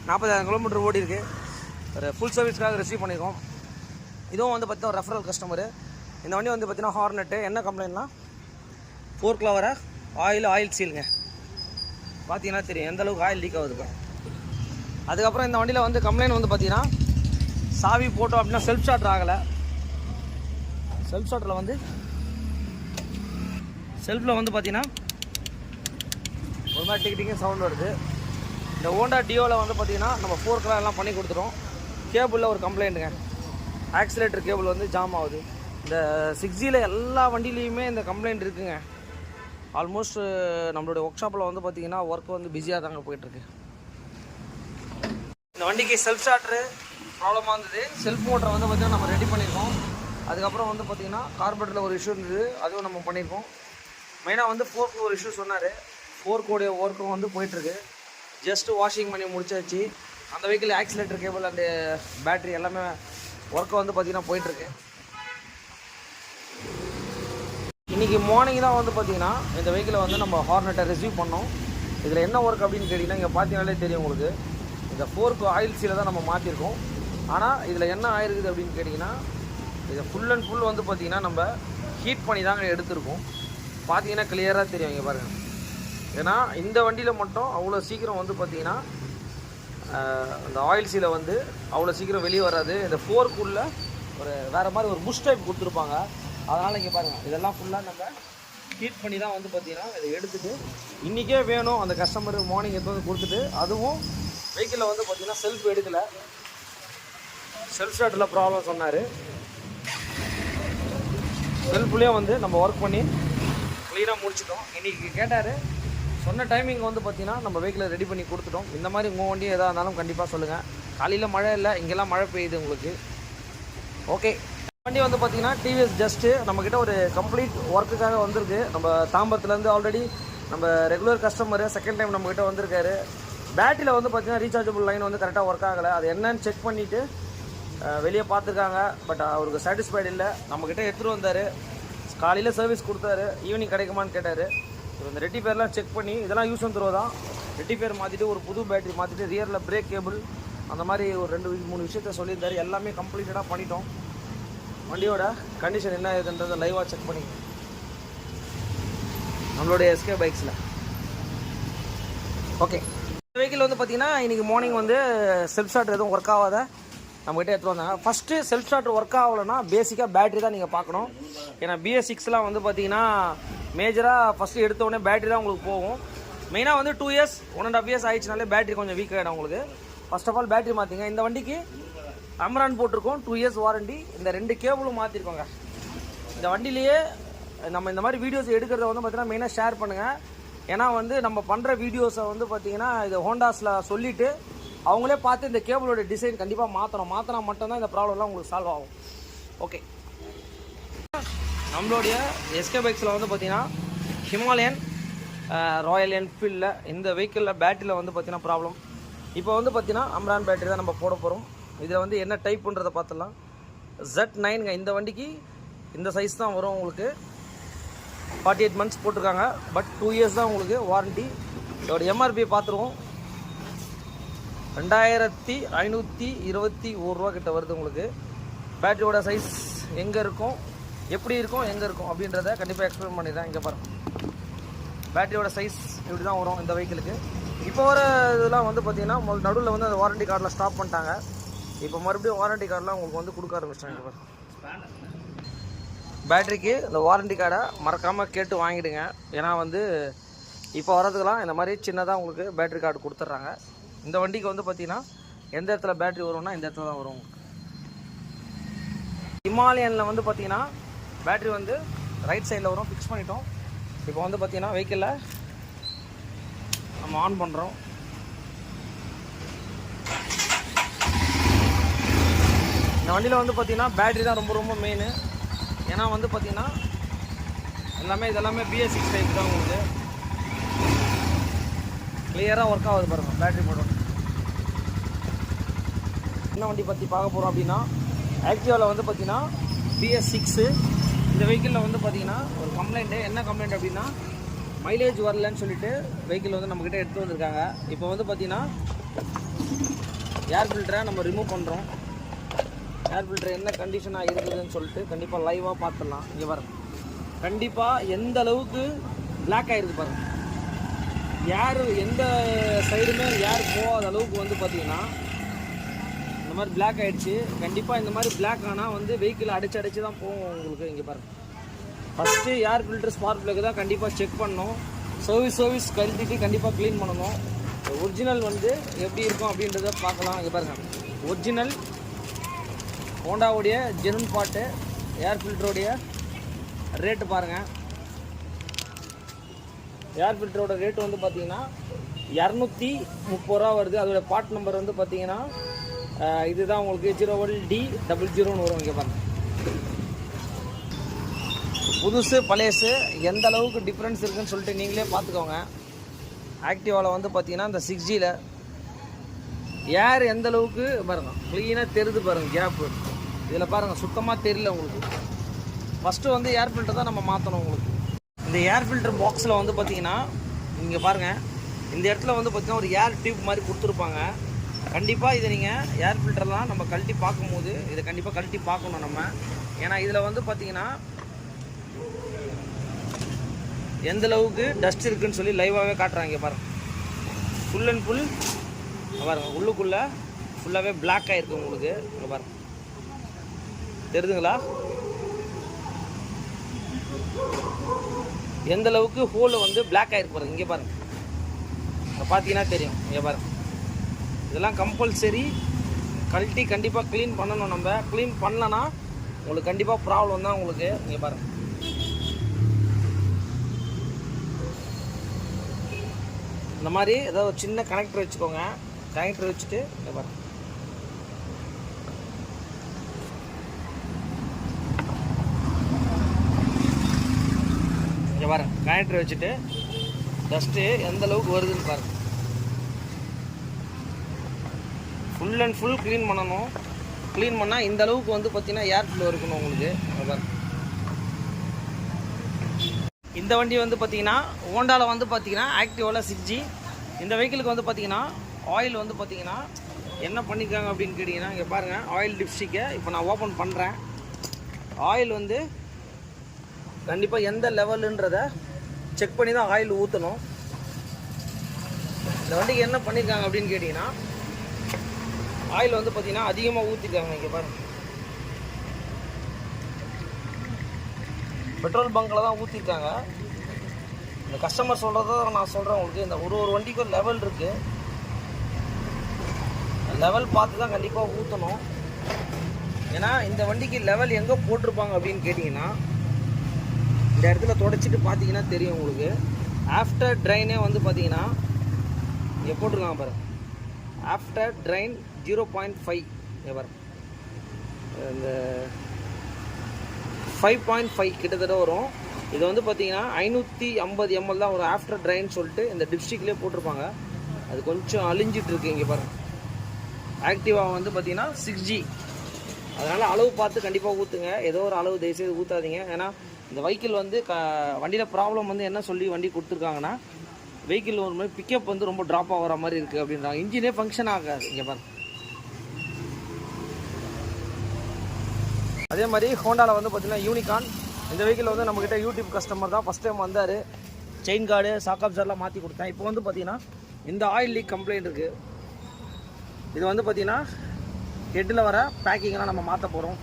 40,000 கிலோமீட்டர் ஓடி இருக்குது. ஒரு ஃபுல் சர்வீஸ்க்காக ரிசீவ் பண்ணியிருக்கோம். இதுவும் வந்து பார்த்தீங்கன்னா ஒரு ரெஃபரல் கஸ்டமரு. இந்த வண்டி வந்து பார்த்தீங்கன்னா ஹார்னெட்டு. என்ன கம்ப்ளைண்ட்லாம், ஃபோர்க்கில் வர ஆயில் சீலுங்க. பார்த்தீங்கன்னா தெரியும் எந்த அளவுக்கு ஆயில் லீக் ஆகுதுங்க. அதுக்கப்புறம் இந்த வண்டியில் வந்து கம்ப்ளைண்ட் வந்து பார்த்தீங்கன்னா சாவி போட்டோம் அப்படின்னா செல்ஃப் ஸ்டார்ட் ஆகலை. செல்ஃப் ஸ்டார்ட்டில் வந்து செல்ஃபில் வந்து பார்த்தீங்கன்னா ஒரு மாதிரி டிக்கெட்டிங்க சவுண்ட் வருது. இந்த ஹோண்டா டியோவில் வந்து பார்த்தீங்கன்னா நம்ம ஃபோர்க்கெலாம் எல்லாம் பண்ணி கொடுத்துட்டோம். கேபிளில் ஒரு கம்ப்ளைண்ட்டுங்க, ஆக்சிலேட்டர் கேபிள் வந்து ஜாம் ஆகுது. இந்த 6Gயில் எல்லா வண்டியிலையுமே இந்த கம்ப்ளைண்ட் இருக்குங்க. ஆல்மோஸ்ட் நம்மளுடைய ஒர்க் ஷாப்பில் வந்து பார்த்திங்கன்னா ஒர்க் வந்து பிஸியாக தாங்க போயிட்டுருக்கு. இந்த வண்டிக்கு செல்ஃப் ஸ்டார்ட்ரு ப்ராப்ளமாக இருந்தது. செல்ஃப் மோட்டரை வந்து பார்த்திங்கன்னா நம்ம ரெடி பண்ணியிருக்கோம். அதுக்கப்புறம் வந்து பார்த்திங்கன்னா கார்பரேட்டரில் ஒரு இஷ்யூ இருந்தது, அதுவும் நம்ம பண்ணியிருக்கோம். மெயினாக வந்து ஃபோர்க்கு ஒரு இஷ்யூ சொன்னார். ஃபோர்க்கோடைய ஒர்க்கும் வந்து போயிட்டுருக்கு. ஜஸ்ட்டு வாஷிங் பண்ணி முடிச்சாச்சு. அந்த vehicle oscillator cable and battery எல்லாமே ஒர்க்கு வந்து பார்த்திங்கன்னா போயிட்டுருக்கு. இன்றைக்கி மார்னிங் தான் வந்து பார்த்திங்கன்னா இந்த வெஹிக்கிளை வந்து நம்ம ஹார்னெட்டை ரிசீவ் பண்ணோம். இதில் என்ன ஒர்க் அப்படின்னு கேட்டிங்கன்னா இங்கே பார்த்தீங்கனாலே தெரியும் உங்களுக்கு. இந்த ஃபோர்க்கு ஆயில் சீலை தான் நம்ம மாற்றிருக்கோம். ஆனால் இதில் என்ன ஆயிருக்குது அப்படின்னு கேட்டிங்கன்னா, இதை ஃபுல் அண்ட் ஃபுல் வந்து பார்த்திங்கன்னா நம்ம ஹீட் பண்ணி தாங்க எடுத்திருக்கோம். பார்த்தீங்கன்னா கிளியராக தெரியும் இங்கே பாருங்கள். ஏன்னா இந்த வண்டியில் மட்டும் அவ்வளோ சீக்கிரம் வந்து பார்த்திங்கன்னா அந்த ஆயில் சீலை வந்து அவ்வளோ சீக்கிரம் வெளியே வராது. இந்த ஃபோர்க்குள்ளே ஒரு வேறு மாதிரி ஒரு புஷ் டைப் கொடுத்துருப்பாங்க. அதனால் இங்கே பாருங்கள் இதெல்லாம் ஃபுல்லாக நம்ம ஹீட் பண்ணி தான் வந்து பார்த்தீங்கன்னா இதை எடுத்துகிட்டு இன்றைக்கே வேணும் அந்த கஸ்டமர் மார்னிங் எடுத்து வந்து கொடுத்துட்டு, அதுவும் வெஹிக்கிளில் வந்து பார்த்தீங்கன்னா செல்ஃப் எடுக்கலை, செல்ஃப் ஸ்டார்ட்டில் ப்ராப்ளம் சொன்னார். செல்ஃப்லேயே வந்து நம்ம ஒர்க் பண்ணி க்ளீனாக முடிச்சிட்டோம். இன்றைக்கி கேட்டார், சொன்ன டைமிங் வந்து பார்த்தீங்கன்னா நம்ம வெஹிக்கிளை ரெடி பண்ணி கொடுத்துட்டோம். இந்த மாதிரி உங்கள் வண்டி எதாக இருந்தாலும் கண்டிப்பாக சொல்லுங்கள். காலையில் மழை இல்லை, இங்கெல்லாம் மழை பெய்யுது உங்களுக்கு. ஓகே, வண்டி வந்து பார்த்தீங்கன்னா டிவிஎஸ் ஜஸ்ட்டு நம்மக்கிட்ட ஒரு கம்ப்ளீட் ஒர்க்குக்காக வந்திருக்கு. நம்ம தாம்பரத்துலேருந்து ஆல்ரெடி நம்ம ரெகுலர் கஸ்டமரு செகண்ட் டைம் நம்மக்கிட்ட வந்திருக்காரு. பேட்டரியில் வந்து பார்த்தீங்கன்னா ரீசார்ஜபிள் லைன் வந்து கரெக்டாக ஒர்க் ஆகலை. அது என்னன்னு செக் பண்ணிவிட்டு வெளியே பார்த்துருக்காங்க. பட் அவருக்கு சாட்டிஸ்ஃபைடு இல்லை. நம்மக்கிட்ட எடுத்துகிட்டு வந்தார், காலையில் சர்வீஸ் கொடுத்தாரு, ஈவினிங் கிடைக்குமான்னு கேட்டார். இந்த ரெட்டிஃபேர்லாம் செக் பண்ணி இதெல்லாம் யூஸ் வந்துருவோம் தான். ரெட்டிஃபேர் மாற்றிட்டு ஒரு புது பேட்டரி மாற்றிட்டு ரியரில் பிரேக் கேபிள் அந்த மாதிரி ஒரு 2-3 விஷயத்த சொல்லியிருந்தார். எல்லாமே கம்ப்ளீட்டடாக பண்ணிட்டோம். வண்டியோட கண்டிஷன் என்ன ஏதுன்றதை லைவாக செக் பண்ணி நம்மளுடைய எஸ்கே பைக்ஸில். ஓகே, இந்த வெஹிக்கிள் வந்து பார்த்தீங்கன்னா இன்றைக்கி மார்னிங் வந்து செல்ஃப் ஸ்டார்ட் எதுவும் ஒர்க் ஆகாத நம்மகிட்ட எடுத்துகிட்டு வந்தாங்க. ஃபஸ்ட்டு செல்ஃப் ஸ்டார்ட் ஒர்க் ஆகலைன்னா பேசிக்காக பேட்டரி தான் நீங்கள் பார்க்கணும். ஏன்னா BS6லாம் வந்து பார்த்தீங்கன்னா மேஜராக ஃபஸ்ட்டு எடுத்தோடனே பேட்டரி தான் உங்களுக்கு போகும். மெயினாக வந்து 2 இயர்ஸ் 1.5 இயர்ஸ் ஆயிடுச்சுனாலே பேட்டரி கொஞ்சம் வீக் ஆகிடும் உங்களுக்கு. ஃபர்ஸ்ட் ஆஃப் ஆல் பேட்டரி மாற்றிங்க. இந்த வண்டிக்கு அம்ரான் போட்டிருக்கோம், 2 இயர்ஸ் வாரண்டி. இந்த 2 கேபிளும் மாற்றிருக்கோங்க. இந்த வண்டிலேயே நம்ம இந்த மாதிரி வீடியோஸ் எடுக்கிறத வந்து பார்த்தீங்கன்னா மெயினாக ஷேர் பண்ணுங்கள். ஏன்னா வந்து நம்ம பண்ணுற வீடியோஸை வந்து பார்த்தீங்கன்னா இது ஹோண்டாஸில் சொல்லிவிட்டு அவங்களே பார்த்து இந்த கேபிளோட டிசைன் கண்டிப்பாக மாற்றினா மட்டும்தான் இந்த ப்ராப்ளம்லாம் உங்களுக்கு சால்வ் ஆகும். ஓகே, நம்மளுடைய எஸ்கே பைக்ஸில் வந்து பார்த்தீங்கன்னா ஹிமாலயன், ராயல் என்ஃபீல்டில் இந்த வெஹிக்கிளில் பேட்டரியில் வந்து பார்த்தீங்கன்னா ப்ராப்ளம். இப்போ வந்து பார்த்தீங்கன்னா அம்ரான் பேட்டரி தான் நம்ம போட போகிறோம். இதில் வந்து என்ன டைப்புன்றதை பார்த்துடலாம். Z9ங்க இந்த வண்டிக்கு இந்த சைஸ் தான் வரும் உங்களுக்கு. 48 மந்த்ஸ் போட்டிருக்காங்க. பட் 2 இயர்ஸ் தான் உங்களுக்கு வாரண்டி. இதோட MRP பார்த்துருவோம். 2521 ரூபா கிட்ட வருது உங்களுக்கு. பேட்டரியோட சைஸ் எங்கே இருக்கும், எப்படி இருக்கும், எங்கே இருக்கும் அப்படின்றத கண்டிப்பாக எக்ஸ்பிளைன் பண்ணிடுறேன். இங்கே பாருங்கள், பேட்டரியோட சைஸ் இப்படி தான் வரும் இந்த வெஹிக்கிளுக்கு. இப்போ வர இதெல்லாம் வந்து பார்த்தீங்கன்னா நடுவில் வந்து அந்த வாரண்டி கார்டில் ஸ்டாப் பண்ணிட்டாங்க. இப்போ மறுபடியும் வாரண்டி கார்டெலாம் உங்களுக்கு வந்து கொடுக்க ஆரம்பிச்சிட்டாங்க. பேட்டரிக்கு இந்த வாரண்டி கார்டை மறக்காமல் கேட்டு வாங்கிடுங்க. ஏன்னா வந்து இப்போ வரதுக்கெல்லாம் இந்த மாதிரி சின்னதாக உங்களுக்கு பேட்டரி கார்டு கொடுத்துட்றாங்க. இந்த வண்டிக்கு வந்து பார்த்தீங்கன்னா எந்த இடத்துல பேட்டரி வரும்னா இந்த இடத்துல தான் வரும். ஹிமாலயனில் வந்து பார்த்தீங்கன்னா பேட்டரி வந்து ரைட் சைடில் வரும், ஃபிக்ஸ் பண்ணிட்டோம். இப்போ வந்து பார்த்தீங்கன்னா வெஹிக்கிளில் நம்ம ஆன் பண்ணுறோம். இந்த வண்டியில் வந்து பார்த்தீங்கன்னா பேட்டரி தான் ரொம்ப ரொம்ப மெயின். ஏன்னா வந்து பார்த்தீங்கன்னா இதெல்லாமே BS6 டைப் தான் உங்களுக்கு. கிளியராக ஒர்க் ஆகுது பாருங்கள் பேட்டரி போட்டோம். என்ன வண்டி பற்றி பார்க்க போகிறோம் அப்படின்னா ஆக்டிவாவில் வந்து பார்த்தீங்கன்னா BS6 இந்த வெஹிக்கிளில் வந்து பார்த்தீங்கன்னா ஒரு கம்ப்ளைண்ட்டு. என்ன கம்ப்ளைண்ட் அப்படின்னா மைலேஜ் வரலன்னு சொல்லிட்டு வெஹிக்கிள் வந்து நம்மக்கிட்ட எடுத்து வந்திருக்காங்க. இப்போ வந்து பார்த்தீங்கன்னா ஏர் ஃபில்டரை நம்ம ரிமூவ் பண்ணுறோம். ஏர் ஃபில்டர் என்ன கண்டிஷனாக இருக்குதுன்னு சொல்லிட்டு கண்டிப்பாக லைவாக பார்த்துடலாம். இங்கே பாருங்கள், கண்டிப்பாக எந்த அளவுக்கு பிளாக் ஆகிருக்கு பாருங்கள். ஏர் எந்த சைடுமே ஏர் போகாத அளவுக்கு வந்து பார்த்தீங்கன்னா இந்த மாதிரி பிளாக் ஆகிடுச்சு. கண்டிப்பாக இந்த மாதிரி பிளாக் ஆனால் வந்து வெஹிக்கிள் அடிச்சு தான் போகும் உங்களுக்கு. இங்கே பாருங்கள், first air filter spark plug தான் கண்டிப்பாக செக் பண்ணணும். சர்வீஸ் கழட்டிட்டு கண்டிப்பாக க்ளீன் பண்ணணும். ஒரிஜினல் வந்து எப்படி இருக்கும் அப்படின்றத பார்க்கலாம். இங்கே பாருங்கள், ஒரிஜினல் ஹோண்டாவுடைய ஜெனுன் பாட்டு ஏர் ஃபில்டருடைய ரேட்டு பாருங்கள். ஏர் ஃபில்டரோட ரேட்டு வந்து பார்த்தீங்கன்னா 230 ரூபா வருது. அதோட பார்ட் நம்பர் வந்து பார்த்தீங்கன்னா இதுதான் உங்களுக்கு 01D00ன்னு வரும். இங்கே பாருங்கள், புதுசு பழையசு எந்த அளவுக்கு டிஃப்ரென்ஸ் இருக்குன்னு சொல்லிட்டு நீங்களே பார்த்துக்கோங்க. ஆக்டிவாவில் வந்து பார்த்தீங்கன்னா இந்த 6Gயில் ஏர் எந்த அளவுக்கு பாருங்கள் க்ளீனாக தெரியுது பாருங்கள். கேப்பு இதில் பாருங்கள் சுத்தமாக தெரியல உங்களுக்கு. ஃபஸ்ட்டு வந்து ஏர் ஃபில்டர் தான் நம்ம மாற்றணும் உங்களுக்கு. இந்த ஏர் ஃபில்டர் பாக்ஸில் வந்து பார்த்தீங்கன்னா இங்கே பாருங்கள், இந்த இடத்துல வந்து பார்த்தீங்கன்னா ஒரு ஏர் டியூப் மாதிரி கொடுத்துருப்பாங்க. கண்டிப்பாக இதை நீங்கள் ஏர் ஃபில்டர்லாம் நம்ம கழட்டி பார்க்கும்போது இதை கண்டிப்பாக கழட்டி பார்க்கணும் நம்ம. ஏன்னா இதில் வந்து பார்த்தீங்கன்னா எந்த அளவுக்கு டஸ்ட் இருக்குன்னு சொல்லி லைவாகவே காட்டுறாங்க. பாருங்கள், ஃபுல் அண்ட் ஃபுல் பாருங்கள், உள்ளுக்குள்ளே ஃபுல்லாகவே பிளாக் ஆகிருக்கு உங்களுக்கு. இங்கே பாருங்கள், தெரியுதுங்களா? எந்த அளவுக்கு ஹோல் வந்து பிளாக் ஆகிருக்கு பாருங்க. இங்கே பாருங்க, பார்த்தீங்கன்னா தெரியும். இங்கே பாருங்க, இதெல்லாம் கம்பல்சரி கழட்டி கண்டிப்பாக க்ளீன் பண்ணணும். நம்ம க்ளீன் பண்ணலன்னா உங்களுக்கு கண்டிப்பாக ப்ராப்ளம் தான் உங்களுக்கு. இங்கே பாருங்க, இந்த மாதிரி ஏதாவது ஒரு சின்ன கனெக்டர் வச்சுக்கோங்க. கனெக்டர் வச்சுட்டு இங்கே பாருங்க, இங்கே பாருங்க, கனெக்டர் வச்சுட்டு டஸ்ட்டு எந்த அளவுக்கு வருதுன்னு பாருங்க. ஃபுல் அண்ட் ஃபுல் க்ளீன் பண்ணணும். க்ளீன் பண்ணால் இந்த அளவுக்கு வந்து பார்த்தீங்கன்னா ஏர் ஃப்ளோ இருக்கணும் உங்களுக்கு. இந்த வண்டி வந்து பார்த்தீங்கன்னா ஹோண்டாவில் வந்து பார்த்தீங்கன்னா ஆக்டிவாவில் 6G. இந்த வெஹிக்கிளுக்கு வந்து பார்த்தீங்கன்னா ஆயில் வந்து பார்த்தீங்கன்னா என்ன பண்ணியிருக்காங்க அப்படின்னு கேட்டிங்கன்னா, இங்கே பாருங்கள், ஆயில் டிப்ஸ்டிக்கை இப்போ நான் ஓப்பன் பண்ணுறேன். ஆயில் வந்து கண்டிப்பாக எந்த லெவலுன்றதை செக் பண்ணி தான் ஆயில் ஊற்றணும். இந்த வண்டிக்கு என்ன பண்ணியிருக்காங்க அப்படின்னு கேட்டிங்கன்னா, ஆயில் வந்து பார்த்தீங்கன்னா அதிகமாக ஊற்றிருக்காங்க. இங்கே பாருங்கள், பெட்ரோல் பங்கில் தான் ஊற்றிருக்காங்க. இந்த கஸ்டமர் சொல்கிறத நான் சொல்கிறேன் உங்களுக்கு. இந்த ஒரு வண்டிக்கும் லெவல் இருக்குது. லெவல் பார்த்து தான் கண்டிப்பாக ஊற்றணும். ஏன்னா இந்த வண்டிக்கு லெவல் எங்கே போட்டிருப்பாங்க அப்படின்னு கேட்டிங்கன்னா, இந்த இடத்துல தொடச்சிட்டு பார்த்தீங்கன்னா தெரியும் உங்களுக்கு. ஆஃப்டர் ட்ரைனே வந்து பார்த்தீங்கன்னா இங்கே போட்டிருக்காங்க பாருங்கள். ஆஃப்டர் ட்ரைன் 0.5 எவர், இந்த 5.5 கிட்டத்தட்ட வரும். இது வந்து பார்த்தீங்கன்னா 550 ml தான் ஒரு ஆஃப்டர் ட்ரைன்னு சொல்லிட்டு இந்த டிப்ஸ்டிக்லேயே போட்டிருப்பாங்க. அது கொஞ்சம் அழிஞ்சிட்டு இருக்கு. இங்கே பாருங்கள், ஆக்டிவா வந்து பார்த்தீங்கன்னா 6G. அதனால் அளவு பார்த்து கண்டிப்பாக ஊற்றுங்க. ஏதோ ஒரு அளவு தயவுசெய்து ஊற்றாதீங்க. ஏன்னா இந்த வெஹிக்கிள் வந்து வண்டியில் ப்ராப்ளம் வந்து என்ன சொல்லி வண்டி கொடுத்துருக்காங்கன்னா, வெஹிக்கிள் ஒரு மாதிரி பிக்கப் வந்து ரொம்ப ட்ராப் ஆகிற மாதிரி இருக்குது அப்படின்றாங்க. இன்ஜினே ஃபங்க்ஷன் ஆகாது. இங்கே பாருங்கள், அதே மாதிரி ஹோண்டாவில் வந்து பார்த்தீங்கன்னா யூனிகான். இந்த வெஹிக்கிள் வந்து நம்மக்கிட்ட யூடியூப் கஸ்டமர் தான். ஃபஸ்ட் டைம் வந்தார். செயின் கார்டு, சாக் அப்சர்லாம் மாற்றி கொடுத்தேன். இப்போ வந்து பார்த்தீங்கன்னா இந்த ஆயில் லீக் கம்ப்ளைண்ட் இருக்குது. இது வந்து பார்த்தீங்கன்னா ஹெட்டில் வர பேக்கிங்லாம் நம்ம மாற்ற போகிறோம்.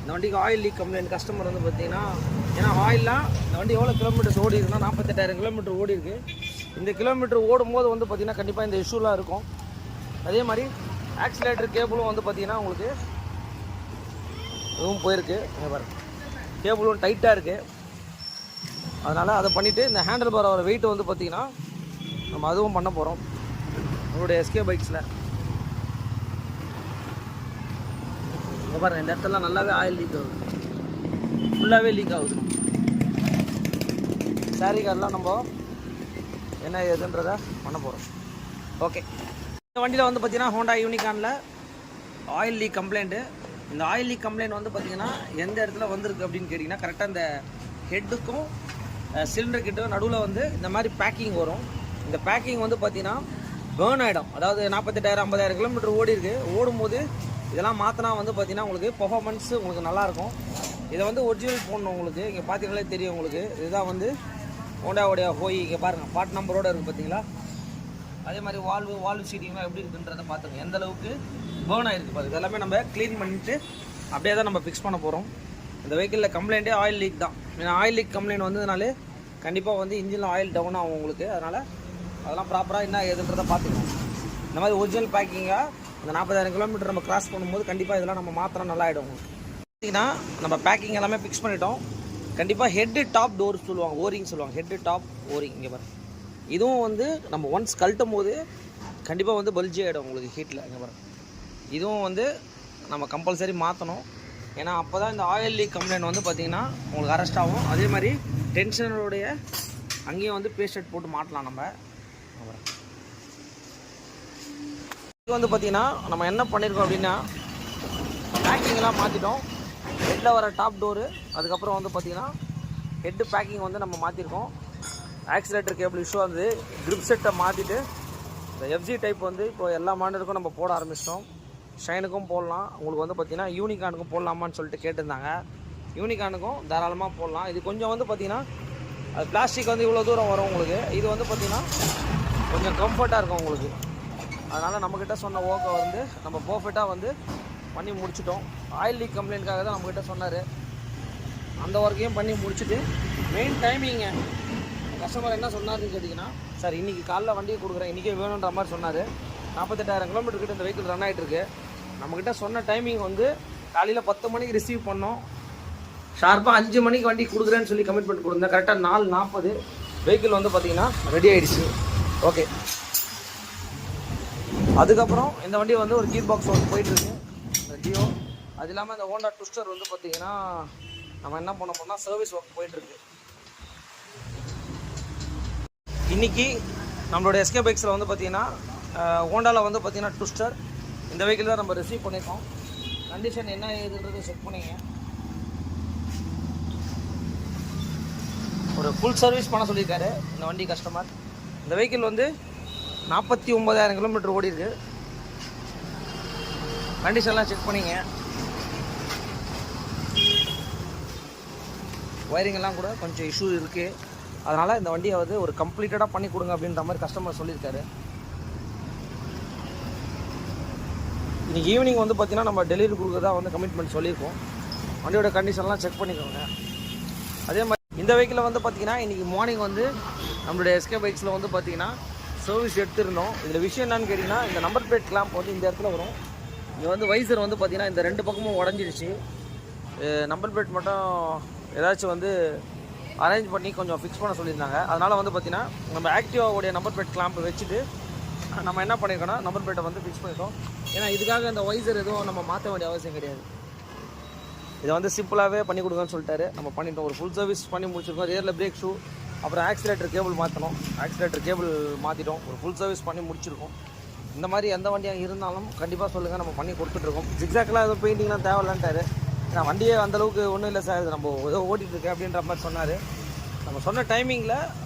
இந்த வண்டிக்கு ஆயில் லீக் கம்ப்ளைண்ட் கஸ்டமர் வந்து பார்த்தீங்கன்னா, ஏன்னா ஆயில்லாம் இந்த வண்டி எவ்வளோ கிலோமீட்டர்ஸ் ஓடி இருக்குன்னா 48,000 கிலோமீட்டர் ஓடி இருக்குது. இந்த கிலோமீட்டர் ஓடும்போது வந்து பார்த்தீங்கன்னா கண்டிப்பாக இந்த இஷ்யூலாம் இருக்கும். அதே மாதிரி ஆக்சிலேட்டர் கேபிளும் வந்து பார்த்தீங்கன்னா உங்களுக்கு இதுவும் போயிருக்கு. கேபிளும் டைட்டாக இருக்குது. அதனால் அதை பண்ணிவிட்டு இந்த ஹேண்டில் பார் வர வெயிட் வந்து பார்த்திங்கன்னா நம்ம அதுவும் பண்ண போகிறோம் நம்மளுடைய எஸ்கே பைக்ஸில். இங்கே பாருங்கள், இந்த இடத்துல நல்லாவே ஆயில் லீக் ஆகுது, ஃபுல்லாகவே லீக் ஆகுது. சாரி கார்டெலாம் நம்ம என்ன ஏதுன்றதை பண்ண போகிறோம். ஓகே, இந்த வண்டியில் வந்து பார்த்திங்கன்னா ஹோண்டா யூனிகானில் ஆயில் லீக் கம்ப்ளைண்ட்டு. இந்த ஆயில் லீக் கம்ப்ளைண்ட் வந்து பார்த்திங்கன்னா எந்த இடத்துல வந்திருக்கு அப்படின்னு கேட்டிங்கன்னா, கரெக்டாக இந்த ஹெட்டுக்கும் சிலிண்டர் கிட்ட நடுவில் வந்து இந்த மாதிரி பேக்கிங் வரும். இந்த பேக்கிங் வந்து பார்த்திங்கன்னா பேர்ன் ஆகிடும். அதாவது 48,000 50,000 கிலோமீட்டர் ஓடி இருக்குது. ஓடும்போது இதெல்லாம் மாற்றினா வந்து பார்த்திங்கன்னா உங்களுக்கு பெர்ஃபார்மன்ஸு உங்களுக்கு நல்லாயிருக்கும். இதை வந்து ஒரிஜினல் போடணும் உங்களுக்கு. இங்கே பார்த்தீங்களே தெரியும் உங்களுக்கு. இதுதான் வந்து ஹோண்டாவுடைய ஹோய். இங்கே பாருங்கள், பார்ட் நம்பரோடு இருக்குது பார்த்தீங்களா. அதே மாதிரி வால்வு சீட்டிங்லாம் எப்படி இருக்குன்றதை பார்த்துங்க. எந்த அளவுக்கு பேர்ன் ஆகிருக்கு பாருங்க. இதெல்லாமே நம்ம க்ளீன் பண்ணிவிட்டு அப்படியே தான் நம்ம ஃபிக்ஸ் பண்ண போகிறோம். இந்த வெஹிக்கிளில் கம்ப்ளைண்ட்டே ஆயில் லீக் தான். ஏன்னா ஆயில் லீக் கம்ப்ளைண்ட் வந்ததுனாலே கண்டிப்பாக வந்து இன்ஜினில் ஆயில் டவுன் ஆகும் உங்களுக்கு. அதனால் அதெல்லாம் ப்ராப்பராக என்ன ஏதுன்றதை பார்த்துக்கணும். இந்த மாதிரி ஒரிஜினல் பேக்கிங்காக இந்த 40,000 கிலோமீட்டர் நம்ம கிராஸ் பண்ணும்போது கண்டிப்பாக இதெல்லாம் நம்ம மாத்திரம் நல்லா ஆகிடும். பார்த்தீங்கன்னா நம்ம பேக்கிங் எல்லாமே ஃபிக்ஸ் பண்ணிட்டோம். கண்டிப்பாக ஹெட்டு டாப் டோர் சொல்லுவாங்க, ஓரிங் சொல்லுவாங்க. Head top O ring. இங்கே பாருங்க, இதுவும் வந்து நம்ம ஒன்ஸ் கழட்டும் போது கண்டிப்பாக வந்து பல்ஜி ஆகிடும் உங்களுக்கு ஹீட்டில். இங்கே பாருங்க, இதுவும் வந்து நம்ம கம்பல்சரி மாற்றணும். ஏன்னா அப்போ தான் இந்த ஆயில் லீக் கம்ப்ளைண்ட் வந்து பார்த்திங்கன்னா உங்களுக்கு அரெஸ்ட் ஆகும். அதே மாதிரி டென்ஷனோடைய அங்கேயும் வந்து பேஸ்ட் போட்டு மாட்டலாம் நம்ம. இது வந்து பார்த்திங்கன்னா நம்ம என்ன பண்ணியிருக்கோம் அப்படின்னா, பேக்கிங்லாம் மாற்றிட்டோம். ஹெட்டில் வர டாப் டோரு, அதுக்கப்புறம் வந்து பார்த்திங்கன்னா ஹெட்டு பேக்கிங் வந்து நம்ம மாற்றிருக்கோம். ஆக்சிலேட்டர் கேபிள் இஷ்யூ வந்து கிரிப் செட்டை மாற்றிட்டு இந்த எஃப்ஜி டைப் வந்து இப்போ எல்லா மாடலுக்கும் நம்ம போட ஆரம்பிச்சிட்டோம். ஷைனுக்கும் போடலாம், உங்களுக்கு வந்து பார்த்திங்கன்னா யூனிகானுக்கும் போடலாமான்னு சொல்லிட்டு கேட்டிருந்தாங்க. யூனிகானுக்கும் தாராளமாக போடலாம். இது கொஞ்சம் வந்து பார்த்திங்கன்னா அது பிளாஸ்டிக் வந்து இவ்வளோ தூரம் வரும் உங்களுக்கு. இது வந்து பார்த்திங்கன்னா கொஞ்சம் கம்ஃபர்ட்டாக இருக்கும் உங்களுக்கு. அதனால் நம்மக்கிட்ட சொன்ன ஓக்கை வந்து நம்ம பர்ஃபெக்டாக வந்து பண்ணி முடிச்சிட்டோம். ஆயில் லீக் கம்ப்ளைண்ட்காக தான் நம்மக்கிட்ட சொன்னார். அந்த ஒர்க்கையும் பண்ணி முடிச்சுட்டு மெயின் டைமிங்க கஸ்டமர் என்ன சொன்னார்னு கேட்டிங்கன்னா, சார் இன்றைக்கி காலைல வண்டியை கொடுக்குறேன், இன்றைக்கே வேணுன்ற மாதிரி சொன்னார். 48,000 கிலோமீட்டர் கிட்ட இந்த வெஹிக்கிள் ரன் ஆகிட்டு இருக்கு. நம்மக்கிட்ட சொன்ன டைமிங் வந்து காலையில் 10 மணிக்கு ரிசீவ் பண்ணோம். ஷார்ப்பாக 5 மணிக்கு வண்டி கொடுக்குறேன்னு சொல்லி கமிட்மெண்ட் கொடுத்தேன். கரெக்டாக 4:40 வெஹிக்கிள் வந்து பார்த்திங்கன்னா ரெடி ஆகிடுச்சு. ஓகே, அதுக்கப்புறம் இந்த வண்டி வந்து ஒரு கீர் பாக்ஸ் வந்து போயிட்டுருக்கு, இந்த டியோ. அது இல்லாமல் இந்த ஹோண்டா ட்விஸ்டர் வந்து பார்த்திங்கன்னா நம்ம என்ன பண்ண போனால் சர்வீஸ் ஒர்க் போயிட்டுருக்கு. இன்றைக்கி நம்மளோட எஸ்கே பைக்ஸில் வந்து பார்த்திங்கன்னா ஹோண்டாவில் வந்து பார்த்திங்கன்னா ட்விஸ்டர் இந்த வெஹிக்கிள் தான் நம்ம ரிசீவ் பண்ணியிருக்கோம். கண்டிஷன் என்ன ஏதுன்றது செக் பண்ணிங்க. ஒரு ஃபுல் சர்வீஸ் பண்ண சொல்லியிருக்காரு இந்த வண்டி கஸ்டமர். இந்த வெஹிக்கிள் வந்து 49,000 கிலோமீட்டர் ஓடி இருக்கு. கண்டிஷன்லாம் செக் பண்ணிங்க. ஒயரிங்கெல்லாம் கூட கொஞ்சம் இஷ்யூ இருக்குது. அதனால் இந்த வண்டியை வந்து ஒரு கம்ப்ளீட்டடாக பண்ணி கொடுங்க அப்படின்ற மாதிரி கஸ்டமர் சொல்லியிருக்காரு. இன்றைக்கி ஈவினிங் வந்து பார்த்திங்கன்னா நம்ம டெலிவரி கொடுக்குறதா வந்து கமிட்மெண்ட் சொல்லியிருக்கோம். வண்டியோட கண்டிஷன்லாம் செக் பண்ணிக்கோங்க. அதே மாதிரி இந்த வெஹிக்கிளில் வந்து பார்த்திங்கன்னா இன்றைக்கி மார்னிங் வந்து நம்மளுடைய எஸ்கே பைக்ஸில் வந்து பார்த்திங்கன்னா சர்வீஸ் எடுத்துருந்தோம். இதில் விஷயம் என்னன்னு கேட்டிங்கன்னா, இந்த நம்பர் பிளேட் கிளாம்ப் வந்து இந்த இடத்துல வரும். இங்கே வந்து வைசர் வந்து பார்த்திங்கன்னா இந்த 2 பக்கமும் உடஞ்சிடுச்சு. நம்பர் பிளேட் மட்டும் ஏதாச்சும் வந்து அரேஞ்ச் பண்ணி கொஞ்சம் ஃபிக்ஸ் பண்ண சொல்லியிருந்தாங்க. அதனால் வந்து பார்த்திங்கன்னா நம்ம ஆக்டிவாவுடைய நம்பர் பிளேட் கிளாம்ப் வச்சுட்டு நம்ம என்ன பண்ணியிருக்கோன்னா நம்பர் பிளேட்டை வந்து ஃபிக்ஸ் பண்ணிட்டோம். ஏன்னா இதுக்காக இந்த வைசர் எதுவும் நம்ம மாற்ற வேண்டிய அவசியம் கிடையாது. இதை வந்து சிம்பிளாகவே பண்ணி கொடுங்கன்னு சொல்லிட்டாரு. நம்ம பண்ணிட்டோம். ஒரு ஃபுல் சர்வீஸ் பண்ணி முடிச்சிருக்கோம். ரியரில் பிரேக் ஷூ, அப்புறம் ஆக்சிலேட்டர் கேபிள் மாற்றணும். ஆக்சிலேட்டர் கேபிள் மாற்றிட்டோம். ஒரு ஃபுல் சர்வீஸ் பண்ணி முடிச்சிருக்கோம். இந்த மாதிரி எந்த வண்டியாக இருந்தாலும் கண்டிப்பாக சொல்லுங்கள், நம்ம பண்ணி கொடுத்துட்ருக்கோம். ஜிக்ஸாக்லாம் எதுவும் பெயிண்டிங்லாம் தேவையில்லான்ட்டாரு. ஏன்னா வண்டியே அந்தளவுக்கு ஒன்றும் இல்லை சார், நம்ம ஏதோ ஓட்டிகிட்ருக்கேன் அப்படின்ற மாதிரி சொன்னார். நம்ம சொன்ன டைமிங்கில்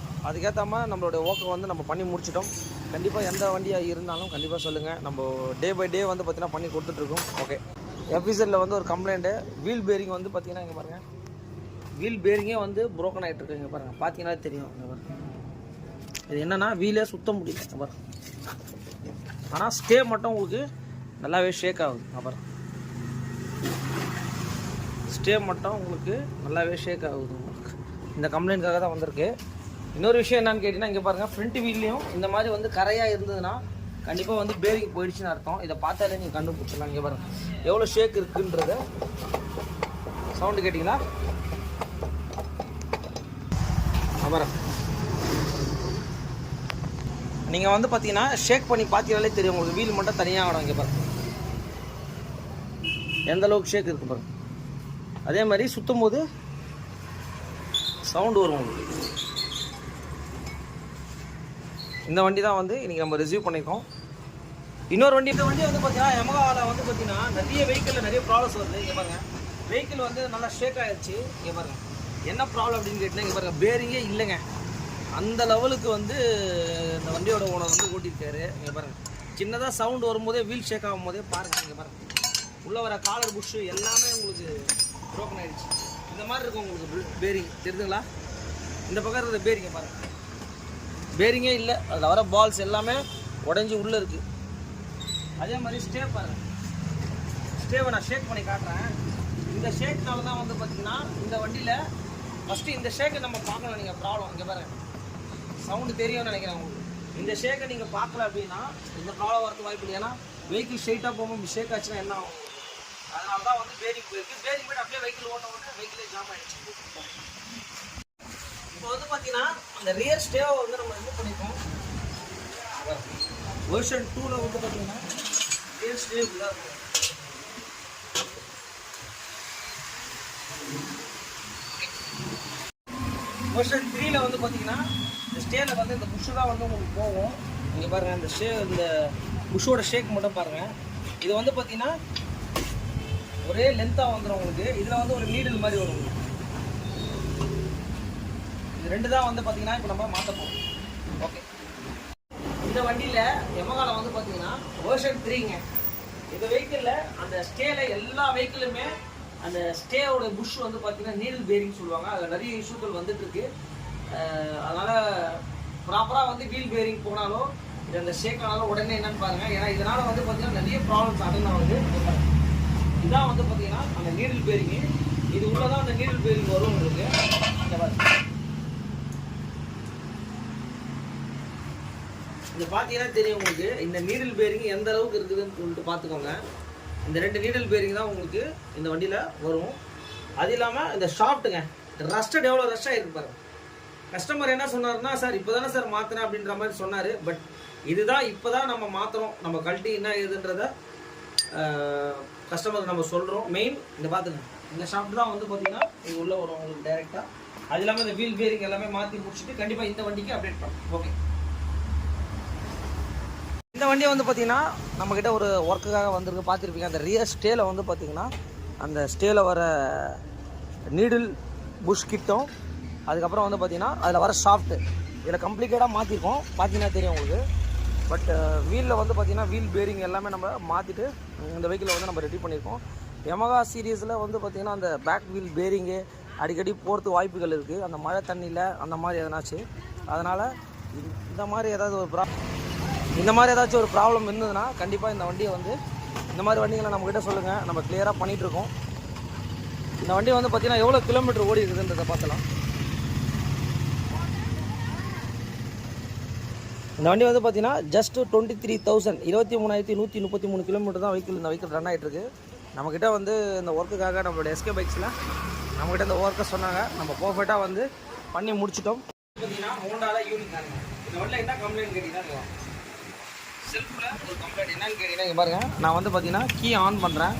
அதுக்கேற்ற மாதிரி நம்மளோட ஒர்க்கை வந்து நம்ம பண்ணி முடிச்சிட்டோம். கண்டிப்பாக எந்த வண்டியாக இருந்தாலும் கண்டிப்பாக சொல்லுங்கள். நம்ம டே பை டே வந்து பார்த்திங்கன்னா பண்ணி கொடுத்துட்ருக்கோம். ஓகே, எஃபிசரில் வந்து ஒரு கம்ப்ளைண்ட்டு, வீல் பேரிங் வந்து பார்த்திங்கன்னா இங்கே பாருங்கள், வீல் பேரிங்கே வந்து ப்ரோக்கன் ஆகிட்டு இருக்கு. இங்கே பாருங்கள், பார்த்தீங்கன்னா தெரியும். இங்கே பாருங்கள், இது என்னென்னா வீலே சுத்த முடியல. இங்கே பாருங்கள், ஆனால் ஸ்டே மட்டும் உங்களுக்கு நல்லாவே ஷேக் ஆகுது. இங்கே பாருங்கள், ஸ்டே மட்டும் உங்களுக்கு நல்லாவே ஷேக் ஆகுது. உங்களுக்கு இந்த கம்ப்ளைண்ட்காக தான் வந்திருக்கு. இன்னொரு விஷயம் என்னன்னு கேட்டிங்கன்னா, இங்கே பாருங்கள், ஃப்ரண்ட் வீல்லையும் இந்த மாதிரி வந்து கரையாக இருந்ததுன்னா கண்டிப்பாக வந்து பேரிங் போயிடுச்சுன்னு அர்த்தம். இதை பார்த்தாலே நீங்கள் கண்டுபிடிச்சிடலாம். இங்கே பாருங்கள் எவ்வளோ ஷேக் இருக்குன்றத. சவுண்டு கேட்டிங்களா? அப்புறம் நீங்கள் வந்து பார்த்தீங்கன்னா ஷேக் பண்ணி பார்த்தீங்கனாலே தெரியும் உங்களுக்கு. வீல் மட்டும் தனியாக ஆடும். இங்கே பாருங்கள் எந்த அளவுக்கு ஷேக் இருக்குது பாருங்கள். அதே மாதிரி சுற்றும் போது சவுண்டு வரும் உங்களுக்கு. இந்த வண்டி தான் வந்து இன்றைக்கி நம்ம ரிசீவ் பண்ணியிருக்கோம். இன்னொரு வண்டி, இந்த வண்டி வந்து பார்த்தீங்கன்னா யமஹாவில் வந்து பார்த்தீங்கன்னா நிறைய வெஹிக்கிளில் நிறைய ப்ராப்ளம்ஸ் வருது. இங்கே பாருங்கள், வெஹிக்கிள் வந்து நல்லா ஷேக் ஆகிடுச்சு. இங்கே பாருங்கள் என்ன ப்ராப்ளம் அப்படின்னு கேட்டிங்கன்னா, இங்கே பாருங்கள் பேரிங்கே இல்லைங்க. அந்த லெவலுக்கு வந்து இந்த வண்டியோட ஓனர் வந்து ஓட்டியிருக்காரு. இங்கே பாருங்கள், சின்னதாக சவுண்டு வரும்போதே வீல் ஷேக் ஆகும் போதே பாருங்கள். இங்கே பாருங்கள், உள்ளே வர காலர் புஷ்ஷு எல்லாமே உங்களுக்கு ப்ரோக்கன் ஆகிடுச்சு. இந்த மாதிரி இருக்கும் உங்களுக்கு பேரிங் தெரியுதுங்களா? இந்த பக்கம் இருக்கிற பேரிங்கை பாருங்கள், பேரிங்கே இல்லை. அதில் வர பால்ஸ் எல்லாமே உடஞ்சி உள்ளே இருக்குது. அதே மாதிரி ஸ்டே பாருங்கள், ஸ்டேவை நான் ஷேக் பண்ணி காட்டுறேன். இந்த ஷேக்னால தான் வந்து பார்த்திங்கன்னா இந்த வண்டியில் ஃபஸ்ட்டு இந்த ஷேக்கை நம்ம பார்க்கணும். நீங்கள் ப்ராப்ளம் இங்கே பாருங்கள், சவுண்டு தெரியும்னு நினைக்கிறேன் உங்களுக்கு. இந்த ஷேக்கை நீங்கள் பார்க்கல அப்படின்னா இந்த ப்ராப்ளம் வரது வாய்ப்பு இல்லை. ஏன்னா வெஹிக்கிள் ஸ்ட்ரைட்டாக போகும்போது ஷேக் ஆச்சுன்னா என்ன ஆகும்? அதனால தான் வந்து பேரிங் போயிருக்கு. பேரிங் போய்ட்டு அப்படியே வெஹிக்கிள் ஓட்ட ஓட்ட வெஹிக்கிளே ஜாம் ஆகிடுச்சு. இப்போ வந்து பார்த்தீங்கன்னா அந்த ரியர் ஸ்டேவை வந்து நம்ம இது பண்ணிப்போம். வெர்ஷன் 2ல் வந்து பார்த்தீங்கன்னா ரியர் ஸ்டே உள்ளே இருக்கும். வெர்ஷன் 3ல் வந்து பார்த்தீங்கன்னா இந்த ஸ்டேல வந்து இந்த புஷ்ஷு தான் வந்து உங்களுக்கு போகும். இங்கே பாருங்கள், இந்த புஷ்ஷோட ஷேக் மட்டும் பாருங்கள். இது வந்து பார்த்தீங்கன்னா ஒரே லென்த்தாக வந்துடும் உங்களுக்கு. இதில் வந்து ஒரு நீடில் மாதிரி வரும். இது 2 தான் வந்து பார்த்தீங்கன்னா இப்போ நம்ம மாற்ற போகிறோம். ஓகே, இந்த வண்டியில் யமஹாவில் வந்து பார்த்தீங்கன்னா வெர்ஷன் 3ங்க. இந்த வெஹிக்கிளில் அந்த ஸ்டேல எல்லா வெஹிக்கிளுமே அந்த ஸ்டேவோட புஷ் வந்து பார்த்தீங்கன்னா நீடில் பேரிங் சொல்லுவாங்க. அதில் நிறைய இஷ்யூக்கள் வந்துட்டுருக்கு. அதனால் ப்ராப்பராக வந்து வீல் பேரிங் போனாலும் இது அந்த ஷேக் ஆனாலும் உடனே என்னன்னு பாருங்கள். ஏன்னா இதனால் வந்து பார்த்தீங்கன்னா நிறைய ப்ராப்ளம்ஸ் அட்டன் ஆகுது. இதான் வந்து பார்த்தீங்கன்னா அந்த நீடில் பேரிங்கு. இது உள்ளதான் அந்த நீடில் பேரிங் வரும் உங்களுக்கு. இந்த இது பார்த்தீங்கன்னா தெரியும் உங்களுக்கு இந்த நீடில் பேரிங் எந்த அளவுக்கு இருக்குதுன்னு சொல்லிட்டு பார்த்துக்கோங்க. இந்த 2 நீடில் பேரிங் தான் உங்களுக்கு இந்த வண்டியில் வரும். அது இல்லாமல் இந்த ஷாஃப்ட்டுங்க ரஸ்டட் எவ்வளோ ரஷ்டாக இருக்கு பாருங்க. கஸ்டமர் என்ன சொன்னார்னா, சார் இப்போ தானே சார் மாற்றினேன் அப்படின்ற மாதிரி சொன்னார். பட் இதுதான் இப்போ தான் நம்ம மாற்றுறோம், நம்ம கழட்டி என்ன ஏதுன்றத கஸ்டமருக்கு நம்ம சொல்கிறோம். மெயின் இந்த பார்த்துங்க, இந்த ஷாஃப்ட் தான் வந்து பார்த்தீங்கன்னா இது உள்ளே வரும் உங்களுக்கு டேரெக்டாக. அது இல்லாமல் இந்த வீல் பேரிங் எல்லாமே மாற்றி முடிச்சுட்டு கண்டிப்பாக இந்த வண்டிக்கு அப்டேட் பண்ணோம். ஓகே, இந்த வண்டியை வந்து பார்த்தீங்கன்னா நம்மக்கிட்ட ஒரு ஒர்க்குக்காக வந்திருக்கு. பார்த்துருப்பீங்க அந்த ரியர் ஸ்டேல வந்து பார்த்தீங்கன்னா அந்த ஸ்டேல வர நீடில் புஷ் கிட்டும், அதுக்கப்புறம் வந்து பார்த்தீங்கன்னா அதில் வர ஷாஃப்ட்டு இதில் கம்ப்ளீட்டடாக மாற்றிருக்கோம். பார்த்தீங்கன்னா தெரியும் உங்களுக்கு. பட் வீலில் வந்து பார்த்தீங்கன்னா வீல் பேரிங் எல்லாமே நம்ம மாற்றிட்டு இந்த வெஹிக்கிளை வந்து நம்ம ரெடி பண்ணியிருக்கோம். யமகா சீரீஸில் வந்து பார்த்திங்கன்னா அந்த பேக் வீல் பேரிங்கு அடிக்கடி போகிறதுக்கு வாய்ப்புகள் இருக்குது, அந்த மழை தண்ணியில் அந்த மாதிரி எதனாச்சு. அதனால் இந்த மாதிரி ஏதாவது ஒரு ப்ராப்ளம் இருந்ததுன்னா கண்டிப்பாக இந்த வண்டியை வந்து இந்த மாதிரி வண்டிகளை நம்மக்கிட்ட சொல்லுங்கள், நம்ம கிளியராக பண்ணிகிட்ருக்கோம். இந்த வண்டி வந்து பார்த்திங்கன்னா எவ்வளோ கிலோமீட்டர் ஓடி இருக்குதுன்றதை பார்க்கலாம். இந்த வண்டி வந்து பார்த்தீங்கன்னா ஜஸ்ட் 23,000 23,133 கிலோமீட்டர் தான் இந்த வெஹிக்கிள் ரன் ஆகிட்டுருக்கு. நம்மக்கிட்ட வந்து இந்த ஒர்க்குக்காக நம்மளோட எஸ்கே பைக்ஸில் நம்மக்கிட்ட இந்த ஒர்க்கை சொன்னாங்க, நம்ம பர்ஃபெக்டாக வந்து பண்ணி முடிச்சிட்டோம். பார்த்தீங்கன்னா ஹோண்டாவில் யூனிக் தாங்க. இந்த வண்டியில் என்ன கம்ப்ளைண்ட் கேட்டிங்கன்னா, செல்ஃபில் ஒரு கம்ப்ளைண்ட் என்னன்னு கேட்டிங்கன்னா, இங்கே பாருங்கள், நான் வந்து பார்த்தீங்கன்னா கீ ஆன் பண்ணுறேன்,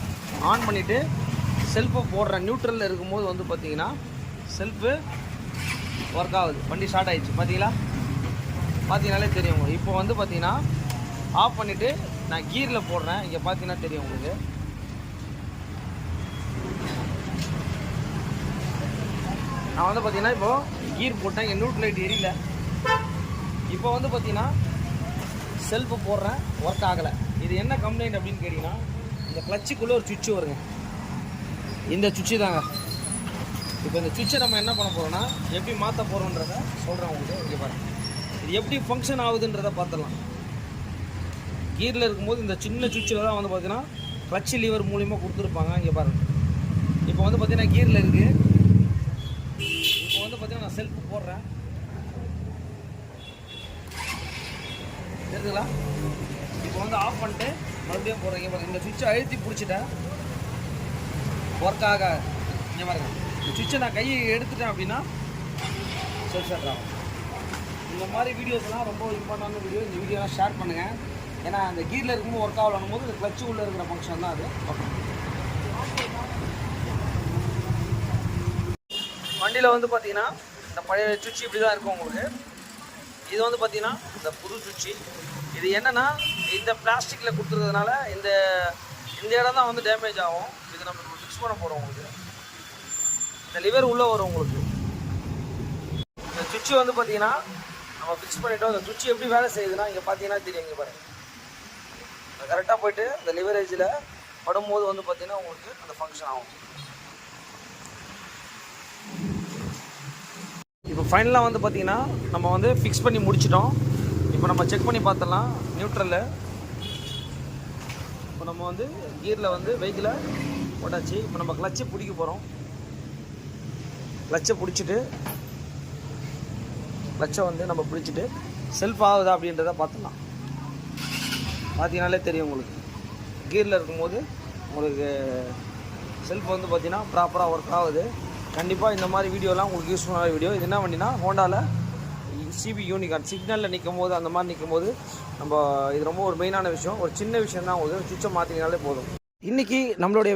ஆன் பண்ணிவிட்டு செல்ஃபை போடுறேன். நியூட்ரலில் இருக்கும்போது வந்து பார்த்தீங்கன்னா செல்ஃபு ஒர்க் ஆகுது, வண்டி ஸ்டார்ட் ஆகிடுச்சு. பார்த்தீங்கனாலே தெரியும் உங்களுக்கு. இப்போ வந்து பார்த்தீங்கன்னா ஆஃப் பண்ணிவிட்டு நான் கீரில் போடுறேன். இங்கே பார்த்தீங்கன்னா தெரியும் உங்களுக்கு. நான் வந்து பார்த்தீங்கன்னா இப்போது கீர் போட்டேன், என் நியூட்ரல் லைட் எரியல. இப்போ வந்து பார்த்தீங்கன்னா செல்ஃபு போடுறேன், ஒர்க் ஆகலை. இது என்ன கம்ப்ளைண்ட் அப்படின்னு கேட்டிங்கன்னா, இந்த கிளச்சுக்குள்ளே ஒரு சுவிட்சு வருங்க, இந்த சுவிட்சு தாங்க. இப்போ இந்த சுவிட்சை நம்ம என்ன பண்ண போகிறோம்னா எப்படி மாற்ற போகிறோன்றத சொல்கிறேன் உங்களுக்கு. இங்கே பாருங்கள், இது எப்படி ஃபங்க்ஷன் ஆகுதுன்றதை பார்த்துடலாம். கீரில் இருக்கும்போது இந்த சின்ன சுவிட்சில் தான் வந்து பார்த்தீங்கன்னா கிளட்ச் லீவர் மூலிமா கொடுத்துருப்பாங்க. இங்கே பாருங்கள், இப்போ வந்து பார்த்தீங்கன்னா கீரில் இருக்குது. இப்போ வந்து பார்த்தீங்கன்னா நான் செல்ஃபு போடுறேன், தெரியுதுங்களா? இப்போ வந்து ஆஃப் பண்ணிட்டு மறுபடியும் போடுறேன். இங்கே பாருங்கள், இந்த சுவிட்சை அழுத்தி பிடிச்சிட்டேன், ஒர்க் ஆக. இங்கே பாருங்கள், இந்த சுவிட்சை நான் கையை எடுத்துட்டேன் அப்படின்னா செல்ஃப் ஸ்டார்ட் ஆகும். இந்த மாதிரி வீடியோஸ்லாம் ரொம்ப இம்பார்ட்டண்டான வீடியோ. இந்த வீடியோலாம் ஷேர் பண்ணுங்கள். ஏன்னா அந்த கீரில் இருக்கும்போது ஒர்க் ஆகணும் போது இந்த கிளச்சு உள்ளே இருக்கிற ஃபங்க்ஷன் தான் அது. ஓகே, வண்டியில் வந்து பார்த்தீங்கன்னா இந்த பழைய சுவிட்சு இப்படி தான் இருக்கும் உங்களுக்கு. இது வந்து பார்த்தீங்கன்னா இந்த புது சுவிட்சு. இது என்னென்னா இந்த பிளாஸ்டிக்கில் கொடுத்துருக்கிறதுனால இந்த இடம் தான் வந்து டேமேஜ் ஆகும். இது நம்ம ஃபிக்ஸ் பண்ண போகிறோம் உங்களுக்கு. இந்த லிவர் உள்ளே வரும் உங்களுக்கு. இந்த சுவிட்சு வந்து பார்த்தீங்கன்னா நம்ம ஃபிக்ஸ் பண்ணிட்டோம். இந்த சுவிட்சு எப்படி வேலை செய்யுதுன்னா இங்கே பார்த்தீங்கன்னா தெரியும். இங்கே பாருங்கள், கரெக்டாக போய்ட்டு இந்த லிவரேஜில் படும்போது வந்து பார்த்தீங்கன்னா உங்களுக்கு அந்த ஃபங்க்ஷன் ஆகும். இப்போ ஃபைனலாக வந்து பார்த்தீங்கன்னா நம்ம வந்து ஃபிக்ஸ் பண்ணி முடிச்சிட்டோம். இப்போ நம்ம செக் பண்ணி பார்த்துடலாம் நியூட்ரலில். இப்போ நம்ம வந்து கீரில் வந்து வெஹிக்கிளை போட்டாச்சு. இப்போ நம்ம கிளச்சை பிடிக்க போகிறோம். கிளச்சை பிடிச்சிட்டு கிளச்சை வந்து நம்ம பிடிச்சிட்டு செல்ஃப் ஆகுதா அப்படின்றத பார்த்துடலாம். பார்த்தீங்கனாலே தெரியும் உங்களுக்கு. கீரில் இருக்கும்போது உங்களுக்கு செல்ஃப் வந்து பார்த்தீங்கன்னா ப்ராப்பராக ஒர்க் ஆகுது. கண்டிப்பாக இந்த மாதிரி வீடியோலாம் உங்களுக்கு யூஸ்ஃபுல்லான வீடியோ. இது என்ன வண்டினா ஹோண்டாவில் சிபி யூனிகார்ன் சிக்னலில் நிற்கும் போது அந்த மாதிரி நிற்கும் போது நம்ம இது ரொம்ப ஒரு மெயினான விஷயம். ஒரு சின்ன விஷயம் தான் உங்களுக்கு, சுவிட்சை மாற்றினாலே போதும். இன்றைக்கி நம்மளுடைய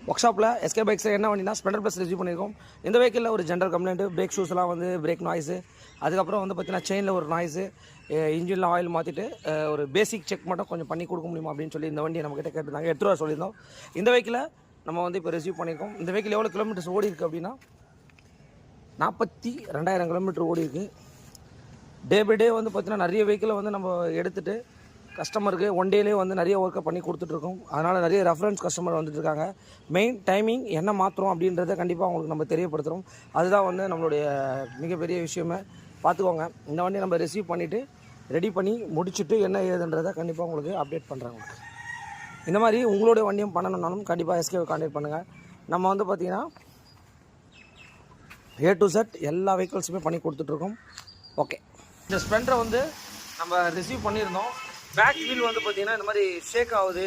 ஒர்க் ஷாப்பில் எஸ்கே பைக்ஸில் என்ன வண்டினா ஸ்ப்ளெண்டர் ப்ளஸ் ரிசீவ் பண்ணியிருக்கோம். இந்த வெஹிக்கிளில் ஒரு ஜென்ரல் கம்ப்ளைண்ட்டு, பிரேக் ஷூஸ்லாம் வந்து பிரேக் நாய்ஸு, அதுக்கப்புறம் வந்து பார்த்தீங்கன்னா செயினில் ஒரு நாய்ஸு, இன்ஜினில் ஆயில் மாற்றிட்டு ஒரு பேசிக் செக் மட்டும் கொஞ்சம் பண்ணி கொடுக்க முடியுமா அப்படின்னு சொல்லி இந்த வண்டியை நம்மக்கிட்ட கேட்டிருந்தாங்க. எடுத்துகிட்டு வர சொல்லியிருந்தோம். இந்த வெஹிக்கிளை நம்ம வந்து இப்போ ரிசீவ் பண்ணியிருக்கோம். இந்த வெஹிக்கிள் எவ்வளோ கிலோமீட்டர்ஸ் ஓடி இருக்குது அப்படின்னா 42,000 கிலோமீட்டர் ஓடி இருக்குது. டே பை டே வந்து பார்த்திங்கன்னா நிறைய வெஹிக்கிளை வந்து நம்ம எடுத்துகிட்டு கஸ்டமருக்கு ஒன் டேலேயே வந்து நிறைய ஒர்க்கை பண்ணி கொடுத்துட்ருக்கோம். அதனால் நிறைய ரெஃபரன்ஸ் கஸ்டமர் வந்துட்டுருக்காங்க. மெயின் டைமிங் என்ன மாற்றுறோம் அப்படின்றத கண்டிப்பாக அவங்களுக்கு நம்ம தெரியப்படுத்துகிறோம். அதுதான் வந்து நம்மளுடைய மிகப்பெரிய விஷயமே. பார்த்துக்கோங்க, இந்த வண்டியை நம்ம ரிசீவ் பண்ணிவிட்டு ரெடி பண்ணி முடிச்சுட்டு என்ன ஏதுன்றதை கண்டிப்பாக உங்களுக்கு அப்டேட் பண்ணுறாங்க. இந்த மாதிரி உங்களுடைய வண்டியும் பண்ணணுன்னாலும் கண்டிப்பாக எஸ்கேவை கான்டாக்ட் பண்ணுங்கள். நம்ம வந்து பார்த்திங்கன்னா A to Z எல்லா வெஹிக்கிள்ஸுமே பண்ணி கொடுத்துட்ருக்கோம். ஓகே, இந்த ஸ்ப்ளெண்டரை வந்து நம்ம ரிசீவ் பண்ணியிருந்தோம். பேக் வீல் வந்து பார்த்தீங்கன்னா இந்த மாதிரி ஷேக் ஆகுது,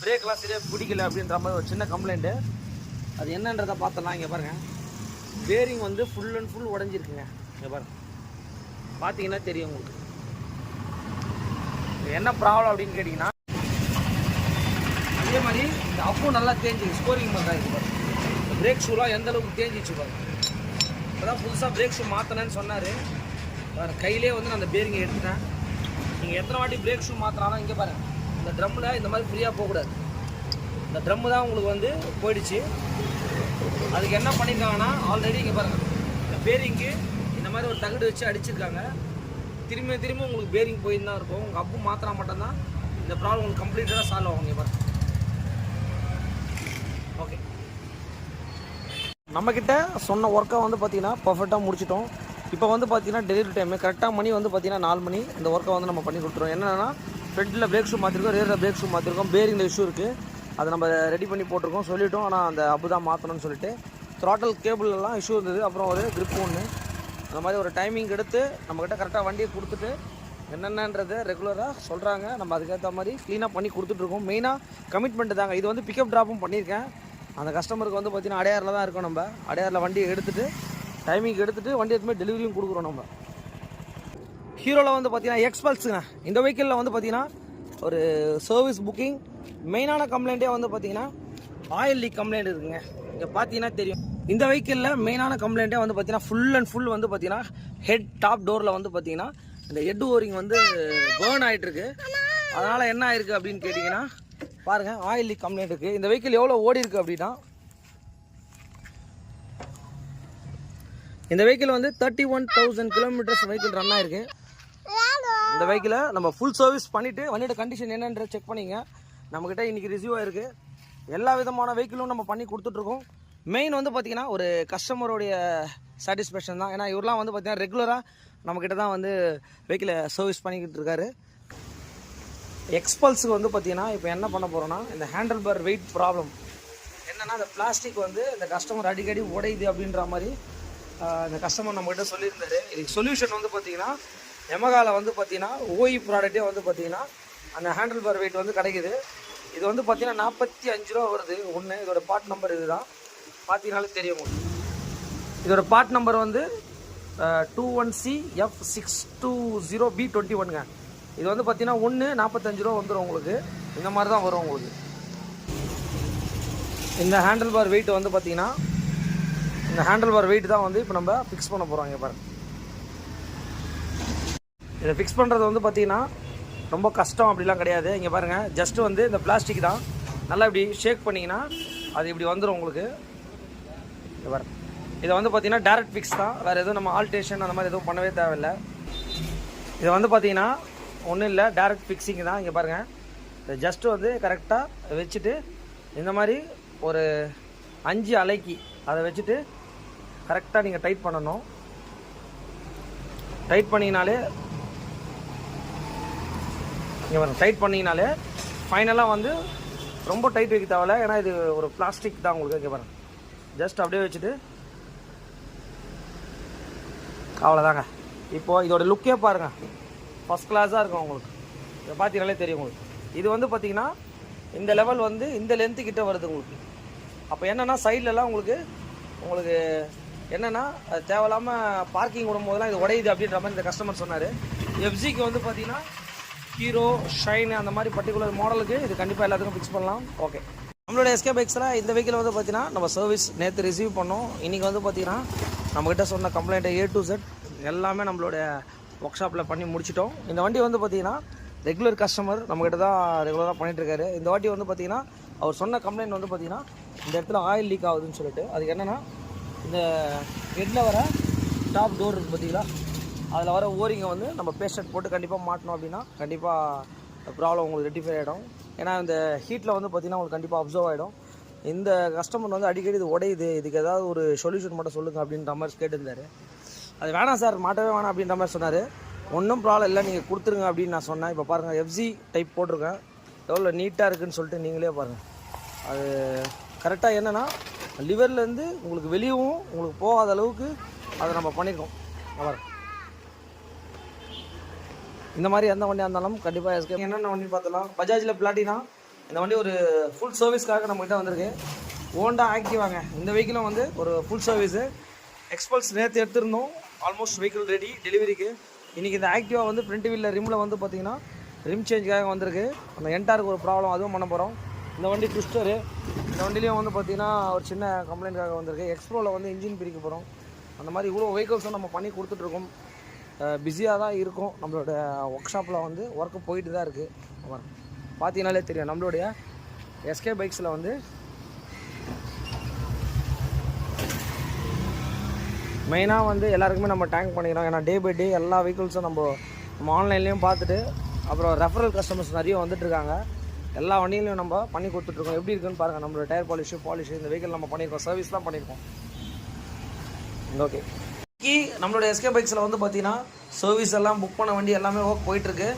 பிரேக்லாம் சரியாக பிடிக்கல அப்படின்ற மாதிரி ஒரு சின்ன கம்ப்ளைண்ட்டு. அது என்னன்றதை பார்த்தலாம். இங்கே பாருங்கள், பேரிங் வந்து ஃபுல் அண்ட் ஃபுல் உடஞ்சிருக்குங்க. இங்கே பாருங்கள், பார்த்தீங்கன்னா தெரியும் உங்களுக்கு என்ன ப்ராப்ளம் அப்படின்னு கேட்டிங்கன்னா. அதே மாதிரி இந்த அப்பும் நல்லா தேஞ்சிருக்கு, ஸ்கோரிங் பண்ணுறாங்க பாருங்கள். இந்த பிரேக் ஷூலாம் எந்த அளவுக்கு தேஞ்சிச்சு பாருங்க. இப்போ தான் புதுசாக பிரேக் ஷூ மாற்றினேன்னு சொன்னார். வேறு கையிலே வந்து நான் அந்த பேரிங்கை எடுத்துட்டேன். நீங்கள் எத்தனை வாட்டி பிரேக் ஷூ மாற்றினாலும் இங்கே பாருங்கள், இந்த ட்ரம்மில் இந்த மாதிரி ஃப்ரீயாக போகக்கூடாது. இந்த ட்ரம்மு தான் உங்களுக்கு வந்து போயிடுச்சு. அதுக்கு என்ன பண்ணியிருக்காங்கன்னா, ஆல்ரெடி இங்கே பாருங்கள், இந்த பேரிங்கு இந்த மாதிரி ஒரு தகடு வச்சு அடிச்சிருக்காங்க. திரும்ப திரும்ப உங்களுக்கு பேரிங் போயின்னு தான் இருக்கும். உங்கள் அப்பு மாத்தினா மட்டும்தான் இந்த ப்ராப்ளம் உங்களுக்கு கம்ப்ளீட்டாக சால்வ் ஆகும். இங்கே பாருங்கள். ஓகே, நம்மக்கிட்ட சொன்ன ஒர்க்கை வந்து பார்த்திங்கன்னா பர்ஃபெக்டாக முடிச்சிட்டோம். இப்போ வந்து பார்த்திங்கன்னா டெலிவரி டைமு கரெக்டாக மணி வந்து பார்த்திங்கன்னா 4 மணி. இந்த ஒர்க்கை வந்து நம்ம பண்ணி கொடுத்துருவோம். என்னென்னா, ஃப்ரண்ட்டில் பிரேக் ஷூ மாற்றிருக்கோம், ரேரில் பிரேக் ஷூ மாற்றிருக்கோம், பேரிங்கில் இஷ்யூ இருக்குது, அதை நம்ம ரெடி பண்ணி போட்டிருக்கோம், சொல்லிவிட்டோம். ஆனால் அந்த அப்பு தான் மாற்றணும்னு சொல்லிட்டு த்ராட்டல் கேபிள்லாம் இஷ்யூ இருந்தது. அப்புறம் ஒரு கிரிப் ஒன்று, அந்த மாதிரி ஒரு டைமிங் எடுத்து நம்மக்கிட்ட கரெக்டாக வண்டியை கொடுத்துட்டு என்னென்னன்றதை ரெகுலராக சொல்கிறாங்க. நம்ம அதுக்கேற்ற மாதிரி க்ளீனாக பண்ணி கொடுத்துட்ருக்கோம். மெயினாக கமிட்மெண்ட்டு தாங்க. இது வந்து பிக்கப் ட்ராப்பும் பண்ணியிருக்கேன். அந்த கஸ்டமருக்கு வந்து பார்த்திங்கன்னா அடையாரில் தான் இருக்கோம். நம்ம அடையாரில் வண்டியை எடுத்துகிட்டு டைமிங் எடுத்துகிட்டு வண்டி எடுத்துமே டெலிவரியும் கொடுக்குறோம். நம்ம ஹீரோவில் வந்து பார்த்திங்கன்னா எக்ஸ்பல்ஸுங்க. இந்த வெஹிக்கிளில் வந்து பார்த்திங்கன்னா ஒரு சர்வீஸ் புக்கிங் மெயினான கம்ப்ளைண்ட்டே வந்து பார்த்திங்கன்னா ஆயில் லீக் கம்ப்ளைண்ட் இருக்குங்க. இங்கே பார்த்தீங்கன்னா தெரியும். இந்த வெஹிக்கிளில் மெயினான கம்ப்ளைண்ட்டே வந்து பார்த்திங்கன்னா ஃபுல் அண்ட் ஃபுல் வந்து பார்த்திங்கன்னா ஹெட் டாப் டோரில் வந்து பார்த்திங்கன்னா இந்த ஹெட் ஓரிங் வந்து பேர்ன் ஆகிட்டுருக்கு. அதனால் என்ன ஆயிருக்கு அப்படின்னு கேட்டிங்கன்னா பாருங்கள், ஆயில் லீக் கம்ப்ளைண்ட் இருக்குது. இந்த வெஹிக்கிள் எவ்வளோ ஓடி இருக்குது அப்படின்னா, இந்த வெஹிக்கிள் வந்து 31,000 கிலோமீட்டர்ஸ் வெஹிக்கிள் ரன் ஆயிருக்கு. இந்த வெஹிக்கிளை நம்ம ஃபுல் சர்வீஸ் பண்ணிவிட்டு வண்டியோட கண்டிஷன் என்னன்ற செக் பண்ணிங்க. நம்மக்கிட்ட இன்றைக்கி ரிசீவ் ஆகிருக்கு. எல்லா விதமான வெஹிக்கிளும் நம்ம பண்ணி கொடுத்துட்ருக்கோம். மெயின் வந்து பார்த்திங்கன்னா ஒரு கஸ்டமருடைய சாட்டிஸ்ஃபேக்ஷன் தான். ஏன்னா இவரெலாம் வந்து பார்த்திங்கன்னா ரெகுலராக நம்மக்கிட்ட தான் வந்து வெஹிக்கிளை சர்வீஸ் பண்ணிக்கிட்டு இருக்காரு. எக்ஸ்பல்ஸுக்கு வந்து பார்த்திங்கன்னா இப்போ என்ன பண்ண போகிறோன்னா, இந்த ஹேண்டில் பார் வெயிட் ப்ராப்ளம் என்னென்னா, இந்த பிளாஸ்டிக் வந்து இந்த கஸ்டமர் அடிக்கடி உடையுது அப்படின்ற மாதிரி இந்த கஸ்டமர் நம்மக்கிட்ட சொல்லியிருந்தாரு. இதுக்கு சொல்யூஷன் வந்து பார்த்திங்கன்னா எமகாவில் வந்து பார்த்திங்கன்னா ஓஇ ப்ராடக்டே வந்து பார்த்திங்கன்னா அந்த ஹேண்டில் பார் வெயிட் வந்து கிடைக்குது. இது வந்து பார்த்திங்கன்னா 45 ரூபா வருது ஒன்று. இதோட பார்ட் நம்பர் இது தான், பார்த்தீங்கனாலே தெரியும். இதோட பார்ட் நம்பர் வந்து 21CF620B21ங்க. இது வந்து பார்த்திங்கன்னா 45 ரூபா வந்துடும் உங்களுக்கு. இந்த மாதிரி தான் வரும் உங்களுக்கு. இந்த ஹேண்டில் பார் வெயிட் வந்து பார்த்திங்கன்னா இந்த ஹேண்டில் பார் வெயிட் தான் வந்து இப்போ நம்ம ஃபிக்ஸ் பண்ண போகிறோம். இங்கே பாருங்கள், இதை ஃபிக்ஸ் பண்ணுறது வந்து பார்த்திங்கன்னா ரொம்ப கஷ்டம் அப்படிலாம் கிடையாது. இங்கே பாருங்கள், ஜஸ்ட்டு வந்து இந்த பிளாஸ்டிக் தான் நல்லா இப்படி ஷேக் பண்ணிங்கன்னா அது இப்படி வந்துடும் உங்களுக்கு. இங்கே பாருங்கள், இதை வந்து பார்த்திங்கன்னா டேரக்ட் ஃபிக்ஸ் தான், வேறு எதுவும் நம்ம ஆல்டேஷன் அந்த மாதிரி எதுவும் பண்ணவே தேவையில்லை. இதை வந்து பார்த்திங்கன்னா ஒன்றும் இல்லை, டேரக்ட் ஃபிக்ஸிங் தான். இங்கே பாருங்கள், இதை ஜஸ்ட்டு வந்து கரெக்டாக வச்சுட்டு இந்த மாதிரி ஒரு 5 அலைக்கு அதை வச்சுட்டு கரெக்டாக நீங்கள் டைட் பண்ணணும். டைட் பண்ணிங்கனாலே இங்கே பாருங்கள், டைட் பண்ணிங்கனாலே ஃபைனலாக வந்து ரொம்ப டைட் வைக்க தேவையில்ல. ஏன்னா இது ஒரு பிளாஸ்டிக் தான் உங்களுக்கு. இங்கே பாருங்கள், ஜஸ்ட் அப்படியே வச்சுட்டு அவ்வளோதாங்க. இப்போது இதோட லுக்கே பாருங்கள், ஃபஸ்ட் கிளாஸாக இருக்கும் உங்களுக்கு. இதை பார்த்தீங்கனாலே தெரியும் உங்களுக்கு. இது வந்து பார்த்திங்கன்னா இந்த லெவல் வந்து இந்த லென்த்து கிட்டே வருது உங்களுக்கு. அப்போ என்னென்னா சைட்லலாம் உங்களுக்கு என்னென்னா தேவையில்லாமல் பார்க்கிங் விடும்போதெல்லாம் இது உடையுது அப்படின்ற மாதிரி இந்த கஸ்டமர் சொன்னார். எஃப்ஜிக்கு வந்து பார்த்திங்கன்னா ஹீரோ, ஷைன் அந்த மாதிரி பர்டிகுலர் மாடலுக்கு இது கண்டிப்பாக எல்லாத்துக்கும் ஃபிக்ஸ் பண்ணலாம். ஓகே, நம்மளோட எஸ்கே பைக்ஸில் இந்த வெஹிக்கிள் வந்து பார்த்திங்கன்னா நம்ம சர்வீஸ் நேற்று ரிசீவ் பண்ணோம். இன்றைக்கி வந்து பார்த்திங்கன்னா நம்மக்கிட்ட சொன்ன கம்ப்ளைண்ட்டை A to Z எல்லாமே நம்மளோட ஒர்க் ஷாப்பில் பண்ணி முடிச்சிட்டோம். இந்த வண்டி வந்து பார்த்திங்கன்னா ரெகுலர் கஸ்டமர் நம்மக்கிட்ட தான் ரெகுலராக பண்ணிகிட்ருக்காரு. இந்த வாட்டி வந்து பார்த்திங்கன்னா அவர் சொன்ன கம்ப்ளைண்ட் வந்து பார்த்திங்கன்னா இந்த இடத்துல ஆயில் லீக் ஆகுதுன்னு சொல்லிட்டு, அதுக்கு என்னென்னா இந்த ஹெட்டில் வர டாப் டோர் இருக்குது பார்த்தீங்களா, அதில் வர ஓரிங்கை வந்து நம்ம பேஸ்ட் போட்டு கண்டிப்பாக மாட்டணும் அப்படின்னா கண்டிப்பாக ப்ராப்ளம் உங்களுக்கு ரெட்டிஃபை ஆகிடும். ஏன்னா இந்த ஹீட்டில் வந்து பார்த்திங்கன்னா உங்களுக்கு கண்டிப்பாக அப்சர்வ் ஆகிடும். இந்த கஸ்டமர் வந்து அடிக்கடி இது உடையுது, இதுக்கு ஏதாவது ஒரு சொல்யூஷன் மட்டும் சொல்லுங்கள் அப்படின்ற மாதிரி கேட்டிருந்தார். அது வேணாம் சார், மாட்டவே வேணாம் அப்படின்ற மாதிரி சொன்னார். ஒன்றும் ப்ராப்ளம் இல்லை, நீங்கள் கொடுத்துருங்க அப்படின்னு நான் சொன்னேன். இப்போ பாருங்கள், எஃப்ஜி டைப் போட்டிருக்கேன், எவ்வளோ நீட்டாக இருக்குதுன்னு சொல்லிட்டு நீங்களே பாருங்கள். அது கரெக்டாக என்னென்னா லிவர்லேருந்து உங்களுக்கு வெளியவும் உங்களுக்கு போகாத அளவுக்கு அதை நம்ம பண்ணியிருக்கோம். பாருங்கள், இந்த மாதிரி எந்த வண்டியாக இருந்தாலும் கண்டிப்பாக எஸ்கே. என்னென்ன வண்டி பார்த்தலாம், பஜாஜில் பிளாட்டினா இந்த வண்டி ஒரு ஃபுல் சர்வீஸ்க்காக நம்மகிட்ட வந்திருக்கு. ஹோண்டா ஆக்டிவாங்க. இந்த வெஹிக்கிளும் வந்து ஒரு ஃபுல் சர்வீஸு. எக்ஸ்பல்ஸ் நேற்று எடுத்திருந்தோம், ஆல்மோஸ்ட் வெஹிக்கிள் ரெடி டெலிவரிக்கு. இன்றைக்கி இந்த ஆக்டிவா வந்து ஃப்ரண்ட் வீலில் ரிம்மில் வந்து பார்த்திங்கன்னா ரிம் சேஞ்சுக்காக வந்திருக்கு. அந்த என்டாருக்கு ஒரு ப்ராப்ளம், அதுவும் பண்ண போகிறோம். இந்த வண்டி ட்விஸ்டரு. இந்த வண்டிலையும் வந்து பார்த்திங்கன்னா ஒரு சின்ன கம்ப்ளைண்ட்காக வந்திருக்கு. எக்ஸ்ப்ளோவில் வந்து இன்ஜின் பிரிக்க போகிறோம். அந்த மாதிரி இவ்வளோ வெஹிக்கிள்ஸும் நம்ம பண்ணி கொடுத்துட்ருக்கோம். பிஸியாக தான் இருக்கும். நம்மளோட ஒர்க் ஷாப்பில் வந்து ஒர்க்கு போயிட்டு தான் இருக்குது. பார்த்தீங்கனாலே தெரியும், நம்மளுடைய எஸ்கே பைக்ஸில் வந்து மெயினாக வந்து எல்லாருக்குமே நம்ம டேங்க் பண்ணிக்கிறோம். ஏன்னா டே பை டே எல்லா வெஹிக்கிள்ஸும் நம்ம ஆன்லைன்லேயும் பார்த்துட்டு அப்புறம் ரெஃபரல் கஸ்டமர்ஸ் நிறைய வந்துட்டுருக்காங்க. எல்லா வண்டிகளையும் நம்ம பண்ணி கொடுத்துட்ருக்கோம். எப்படி இருக்குன்னு பாருங்கள். நம்மளோட டயர் பாலிஷ் இந்த வெஹிக்கிள் நம்ம பண்ணியிருக்கோம், சர்வீஸ்லாம் பண்ணியிருக்கோம். ஓகே, நம்மளோட எஸ்கே பைக்ஸில் வந்து பார்த்தீங்கன்னா சர்வீஸ் எல்லாம் புக் பண்ண வண்டி எல்லாமே ஒர்க் போயிட்டுருக்கு.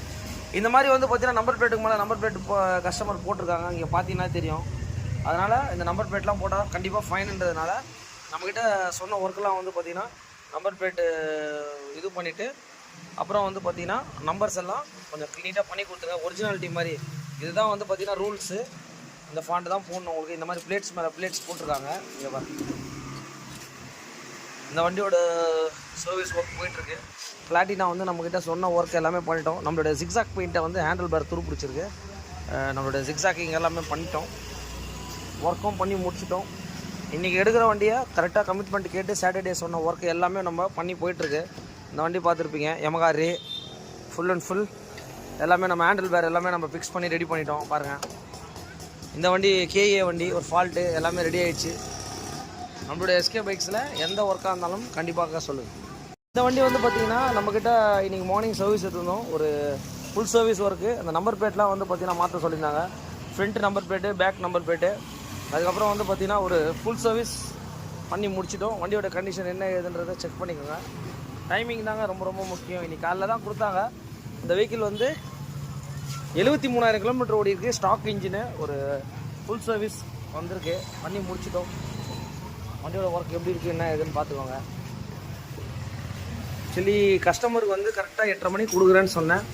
இந்த மாதிரி வந்து பார்த்தீங்கன்னா நம்பர் பிளேட்டுக்கு மேலே நம்பர் பிளேட் கஸ்டமர் போட்டிருக்காங்க, இங்கே பார்த்தீங்கன்னா தெரியும். அதனால் இந்த நம்பர் பிளேட்லாம் போட்டால் கண்டிப்பாக ஃபைனுன்றதுனால நம்மக்கிட்ட சொன்ன ஒர்க்கெலாம் வந்து பார்த்திங்கன்னா நம்பர் பிளேட்டு இது பண்ணிவிட்டு அப்புறம் வந்து பார்த்திங்கன்னா நம்பர்ஸ் எல்லாம் கொஞ்சம் நீட்டாக பண்ணி கொடுத்துருங்க. ஒரிஜினாலிட்டி மாதிரி இதுதான் வந்து பார்த்திங்கன்னா ரூல்ஸு. இந்த ஃபாண்ட் தான் போடணும் உங்களுக்கு. இந்த மாதிரி பிளேட்ஸ் மேலே பிளேட்ஸ் போட்டிருக்காங்க. இங்கே பாருங்க, இந்த வண்டியோட சர்வீஸ் ஒர்க் போயிட்டுருக்கு. பிளாட்டினா வந்து நம்மக்கிட்ட சொன்ன ஒர்க் எல்லாமே பண்ணிட்டோம். நம்மளோட ஜிக்ஸாக் பெயிண்ட்டை வந்து ஹேண்டில் பேர் துரு பிடிச்சிருக்கு. நம்மளோட ஜிக்ஸாக்கிங் எல்லாமே பண்ணிட்டோம், ஒர்க்கும் பண்ணி முடிச்சிட்டோம். இன்றைக்கி எடுக்கிற வண்டியை கரெக்டாக கமிட்மெண்ட் கேட்டு சாட்டர்டே சொன்ன ஒர்க் எல்லாமே நம்ம பண்ணி போயிட்டுருக்கு. இந்த வண்டி பார்த்துருப்பீங்க, Yamaha Ray full and full எல்லாமே நம்ம ஹேண்டில் பேர் எல்லாமே நம்ம ஃபிக்ஸ் பண்ணி ரெடி பண்ணிட்டோம். பாருங்கள், இந்த வண்டி கேஏ வண்டி, ஒரு ஃபால்ட்டு எல்லாமே ரெடி ஆகிடுச்சு. நம்மளுடைய எஸ்கே பைக்ஸில் எந்த ஒர்க்காக இருந்தாலும் கண்டிப்பாக சொல்லுங்கள். இந்த வண்டி வந்து பார்த்திங்கன்னா நம்மக்கிட்ட இன்றைக்கி மார்னிங் சர்வீஸ் எடுத்துருந்தோம், ஒரு ஃபுல் சர்வீஸ் ஒர்க்கு. அந்த நம்பர் பிளேட்லாம் வந்து பார்த்திங்கன்னா மாற்ற சொல்லியிருந்தாங்க. Front number plate, back number plate. அதுக்கப்புறம் வந்து பார்த்திங்கன்னா ஒரு ஃபுல் சர்வீஸ் பண்ணி முடிச்சிட்டோம். வண்டியோட கண்டிஷன் என்ன ஏதுன்றதை செக் பண்ணிக்கோங்க. டைமிங் தாங்க ரொம்ப ரொம்ப முக்கியம். இன்றைக்கி காலைல தான் கொடுத்தாங்க. இந்த வெஹிக்கிள் வந்து 73,000 கிலோமீட்டர் ஓடி இருக்குது. ஸ்டாக் இன்ஜினு, ஒரு ஃபுல் சர்வீஸ் வந்திருக்கு, பண்ணி முடிச்சிட்டோம். வண்டியோட ஒர்க் எப்படி இருக்குது என்ன ஏதுன்னு பார்த்துக்கோங்க. ஆக்சுவலி கஸ்டமருக்கு வந்து கரெக்டாக 8:30 மணிக்கு கொடுக்குறேன்னு சொன்னேன்.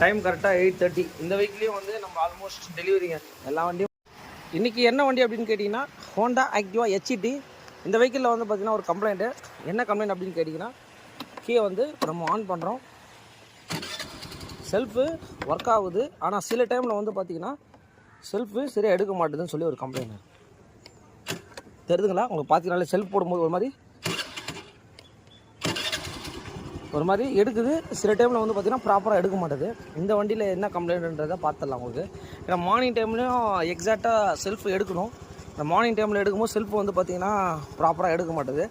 டைம் கரெக்டாக 8:30. இந்த வெஹிக்கிளையும் வந்து நம்ம ஆல்மோஸ்ட் டெலிவரிங்க எல்லா வண்டியும். இன்றைக்கி என்ன வண்டி அப்படின்னு கேட்டிங்கன்னா ஹோண்டா ஆக்டிவா HET. இந்த வெஹிக்கிளில் வந்து பார்த்திங்கன்னா ஒரு கம்ப்ளைண்ட்டு. என்ன கம்ப்ளைண்ட் அப்படின்னு கேட்டிங்கன்னா, கீயை வந்து நம்ம ஆன் பண்ணுறோம், செல்ஃபு ஒர்க் ஆகுது, ஆனால் சில டைமில் வந்து பார்த்திங்கன்னா செல்ஃபு சரியாக எடுக்க மாட்டுதுன்னு சொல்லி ஒரு கம்ப்ளைண்ட் தெரியுதுங்களா உங்களுக்கு. பார்த்தீங்கனாலே செல்ஃப் போடும்போது ஒரு மாதிரி எடுக்குது, சில டைமில் வந்து பார்த்திங்கன்னா ப்ராப்பராக எடுக்க மாட்டேது. இந்த வண்டியில் என்ன கம்ப்ளைண்ட்ன்றதை பார்த்துடலாம் உங்களுக்கு. ஏன்னா மார்னிங் டைம்லேயும் எக்ஸாக்டாக செல்ஃப் எடுக்கணும். இந்த மார்னிங் டைமில் எடுக்கும்போது செல்ஃப் வந்து பார்த்திங்கன்னா ப்ராப்பராக எடுக்க மாட்டேது,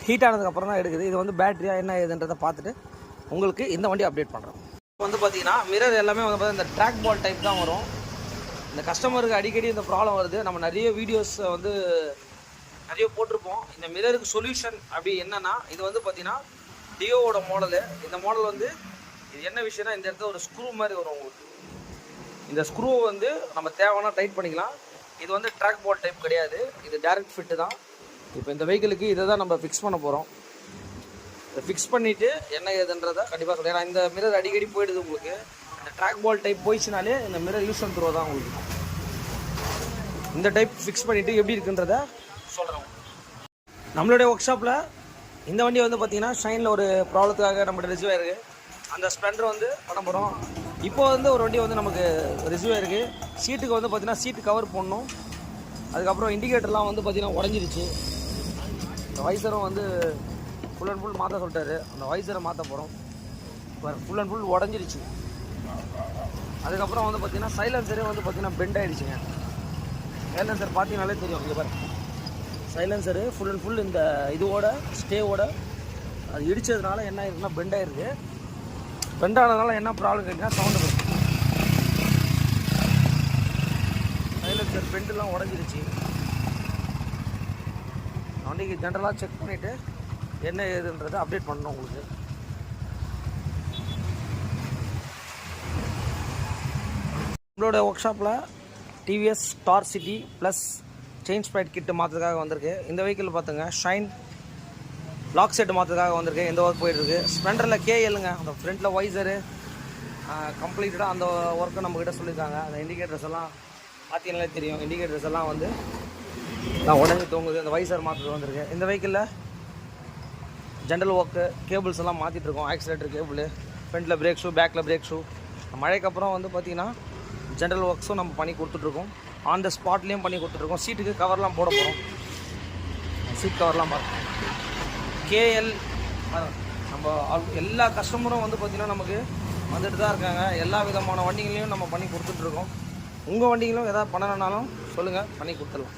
ஹீட் ஆனதுக்கப்புறம் தான் எடுக்குது. இது வந்து பேட்டரியாக என்ன ஏதுன்றதை பார்த்துட்டு உங்களுக்கு இந்த வண்டி அப்டேட் பண்ணுறோம். இப்போ வந்து பார்த்திங்கன்னா மிரர் எல்லாமே வந்து பார்த்தீங்கன்னா இந்த ட்ராக் பால் டைப் தான் வரும். இந்த கஸ்டமருக்கு அடிக்கடி இந்த ப்ராப்ளம் வருது. நம்ம நிறைய வீடியோஸ் வந்து நிறைய போட்டிருப்போம். இந்த மிரருக்கு சொல்யூஷன் அப்படி என்னென்னா, இது வந்து பார்த்திங்கன்னா டியோவோட மாடலு. இந்த மாடல் வந்து இது என்ன விஷயம்னா, இந்த இடத்துல ஒரு ஸ்க்ரூ மாதிரி வரும் உங்களுக்கு. இந்த ஸ்க்ரூவை வந்து நம்ம தேவைன்னா டைட் பண்ணிக்கலாம். இது வந்து ட்ராக் பால் டைப் கிடையாது, இது டைரக்ட் ஃபிட்டு தான். இப்போ இந்த வெஹிக்கிளுக்கு இதை தான் நம்ம ஃபிக்ஸ் பண்ண போகிறோம். இதை ஃபிக்ஸ் பண்ணிவிட்டு என்ன ஏதுன்றதை கண்டிப்பாக சொல்கிறேன். ஏன்னா இந்த மிரர் அடிக்கடி போயிடுது உங்களுக்கு. இந்த ட்ராக் பால் டைப் போயிடுச்சுனாலே இந்த மிரர் யூஸ் அண்ட் த்ரோ தான் உங்களுக்கு. இந்த டைப் ஃபிக்ஸ் பண்ணிவிட்டு எப்படி இருக்குன்றத சொல்கிறோம். நம்மளுடைய ஒர்க் ஷாப்பில் இந்த வண்டி வந்து பார்த்திங்கன்னா ஷைனில் ஒரு ப்ராப்ளத்துக்காக நம்மகிட்ட ரிசீவ் ஆகிருக்கு. அந்த ஸ்ப்ளெண்டர் வந்து பண்ண போகிறோம். இப்போ வந்து ஒரு வண்டி வந்து நமக்கு ரிசீவ் ஆகிருக்கு. சீட்டுக்கு வந்து பார்த்திங்கன்னா சீட்டு கவர் போடணும். அதுக்கப்புறம் இண்டிகேட்டர்லாம் வந்து பார்த்திங்கன்னா உடஞ்சிருச்சு. இந்த வைசரும் வந்து ஃபுல் அண்ட் ஃபுல் மாற்ற சொல்லிட்டாரு. அந்த வைசரை மாற்ற போகிறோம். ஃபுல் அண்ட் ஃபுல் உடஞ்சிருச்சு. அதுக்கப்புறம் வந்து பார்த்திங்கன்னா சைலன்சரே வந்து பார்த்திங்கன்னா பெண்ட் ஆகிடுச்சுங்க. சைலன்சர் பார்த்தீங்கனாலே தெரியும். இங்கே பாருங்க, சைலன்சரு ஃபுல் அண்ட் ஃபுல் இந்த இதோட ஸ்டேவோட அது இடித்ததுனால என்ன ஆயிருக்குன்னா பெண்ட் ஆகிருக்கு. பெண்ட் ஆனதுனால என்ன ப்ராப்ளம் கேட்டிங்கன்னா சவுண்டு வரும். சைலன்சர் பெண்டெல்லாம் உடஞ்சிருச்சு. வண்டிக்கு ஜென்ரலாக செக் பண்ணிவிட்டு என்ன ஏதுன்றதை அப்டேட் பண்ணணும் உங்களுக்கு. நம்மளோட ஒர்க் ஷாப்பில் TVS Star City Plus chain sprocket kit மாற்றுறதுக்காக வந்திருக்கு. இந்த வெஹிக்கிள் பார்த்துங்க, ஷைன் லாக் செட்டு மாற்றுறதுக்காக வந்திருக்கு. இந்த ஒர்க் போயிட்டுருக்கு. ஸ்ப்ளெண்டரில் கேஎல்லுங்க, அந்த ஃப்ரண்ட்டில் வைசரு கம்ப்ளீட்டடாக அந்த ஒர்க்கை நம்மக்கிட்ட சொல்லியிருக்காங்க. அந்த இண்டிகேட்டர்ஸ் எல்லாம் பார்த்தீங்கன்னாலே தெரியும். இண்டிகேட்டர்ஸ் எல்லாம் வந்து நான் உடனே தூங்குது. அந்த வைசர் மாற்றுறது வந்திருக்கு. இந்த வெஹிக்கிளில் ஜென்ரல் ஒர்க்கு கேபிள்ஸ் எல்லாம் மாற்றிட்டுருக்கோம். ஆக்சிலேட்டர் கேபிள், ஃப்ரண்ட்டில் பிரேக் ஷூ, பேக்கில் பிரேக் ஷூ. மழைக்கு அப்புறம் வந்து பார்த்திங்கன்னா ஜென்ரல் ஒர்க்ஸும் நம்ம பண்ணி கொடுத்துட்ருக்கோம். ஆன் த ஸ்பாட்லேயும் பண்ணி கொடுத்துட்ருக்கோம். சீட்டுக்கு கவர்லாம் போட போகிறோம். சீட் கவர்லாம் பார்க்கணும். கேஎல் நம்ம எல்லா கஸ்டமரும் வந்து பார்த்திங்கன்னா நமக்கு வந்துட்டு தான் இருக்காங்க. எல்லா விதமான வண்டிகளையும் நம்ம பண்ணி கொடுத்துட்ருக்கோம். உங்கள் வண்டிகளும் எதாவது பண்ணணுன்னாலும் சொல்லுங்கள், பண்ணி கொடுத்துடலாம்.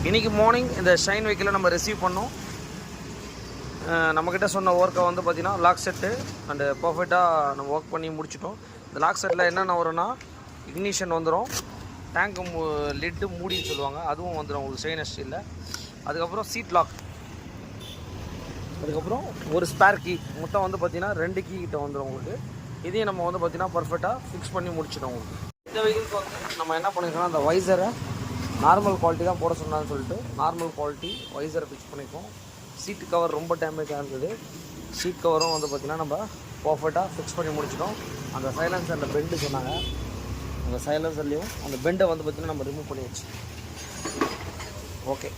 இன்றைக்கி மார்னிங் இந்த ஷைன் வெஹிக்கிளை நம்ம ரிசீவ் பண்ணோம். நம்மக்கிட்ட சொன்ன ஒர்க்கை வந்து பார்த்திங்கன்னா லாக் செட்டு அண்டு பர்ஃபெக்டாக நம்ம ஒர்க் பண்ணி முடிச்சிட்டோம். இந்த லாக் செட்டில் என்னென்ன வரும்னா இக்னிஷன் வந்துடும், டேங்க்கு லிட்டு மூடின்னு சொல்லுவாங்க, அதுவும் வந்துடும் உங்களுக்கு ஸ்டெயின்லெஸ் ஸ்டீலில். அதுக்கப்புறம் சீட் லாக், அதுக்கப்புறம் ஒரு ஸ்பேர் கீ, மொத்தம் வந்து பார்த்திங்கன்னா 2 கீ கிட்ட வந்துடும் உங்களுக்கு. இதையும் நம்ம வந்து பார்த்திங்கன்னா பர்ஃபெக்டாக ஃபிக்ஸ் பண்ணி முடிச்சிட்டோம் உங்களுக்கு. இந்த வெஹிக்கிளுக்கு வந்து நம்ம என்ன பண்ணியிருக்கோம்னா அந்த வைசரை நார்மல் குவாலிட்டி தான் போட சொன்னான்னு சொல்லிட்டு நார்மல் குவாலிட்டி வைசரை ஃபிக்ஸ் பண்ணியிருக்கோம். சீட்டு கவர் ரொம்ப டேமேஜாக இருந்தது. சீட் கவரும் வந்து பார்த்திங்கன்னா நம்ம பர்ஃபெக்டாக ஃபிக்ஸ் பண்ணி முடிச்சிட்டோம். அந்த சைலன்சரில் பெண்டு சொன்னாங்க, அந்த சைலன்சர்லேயும் அந்த பெண்டை வந்து பார்த்திங்கன்னா நம்ம ரிமூவ் பண்ணியாச்சு. ஓகே.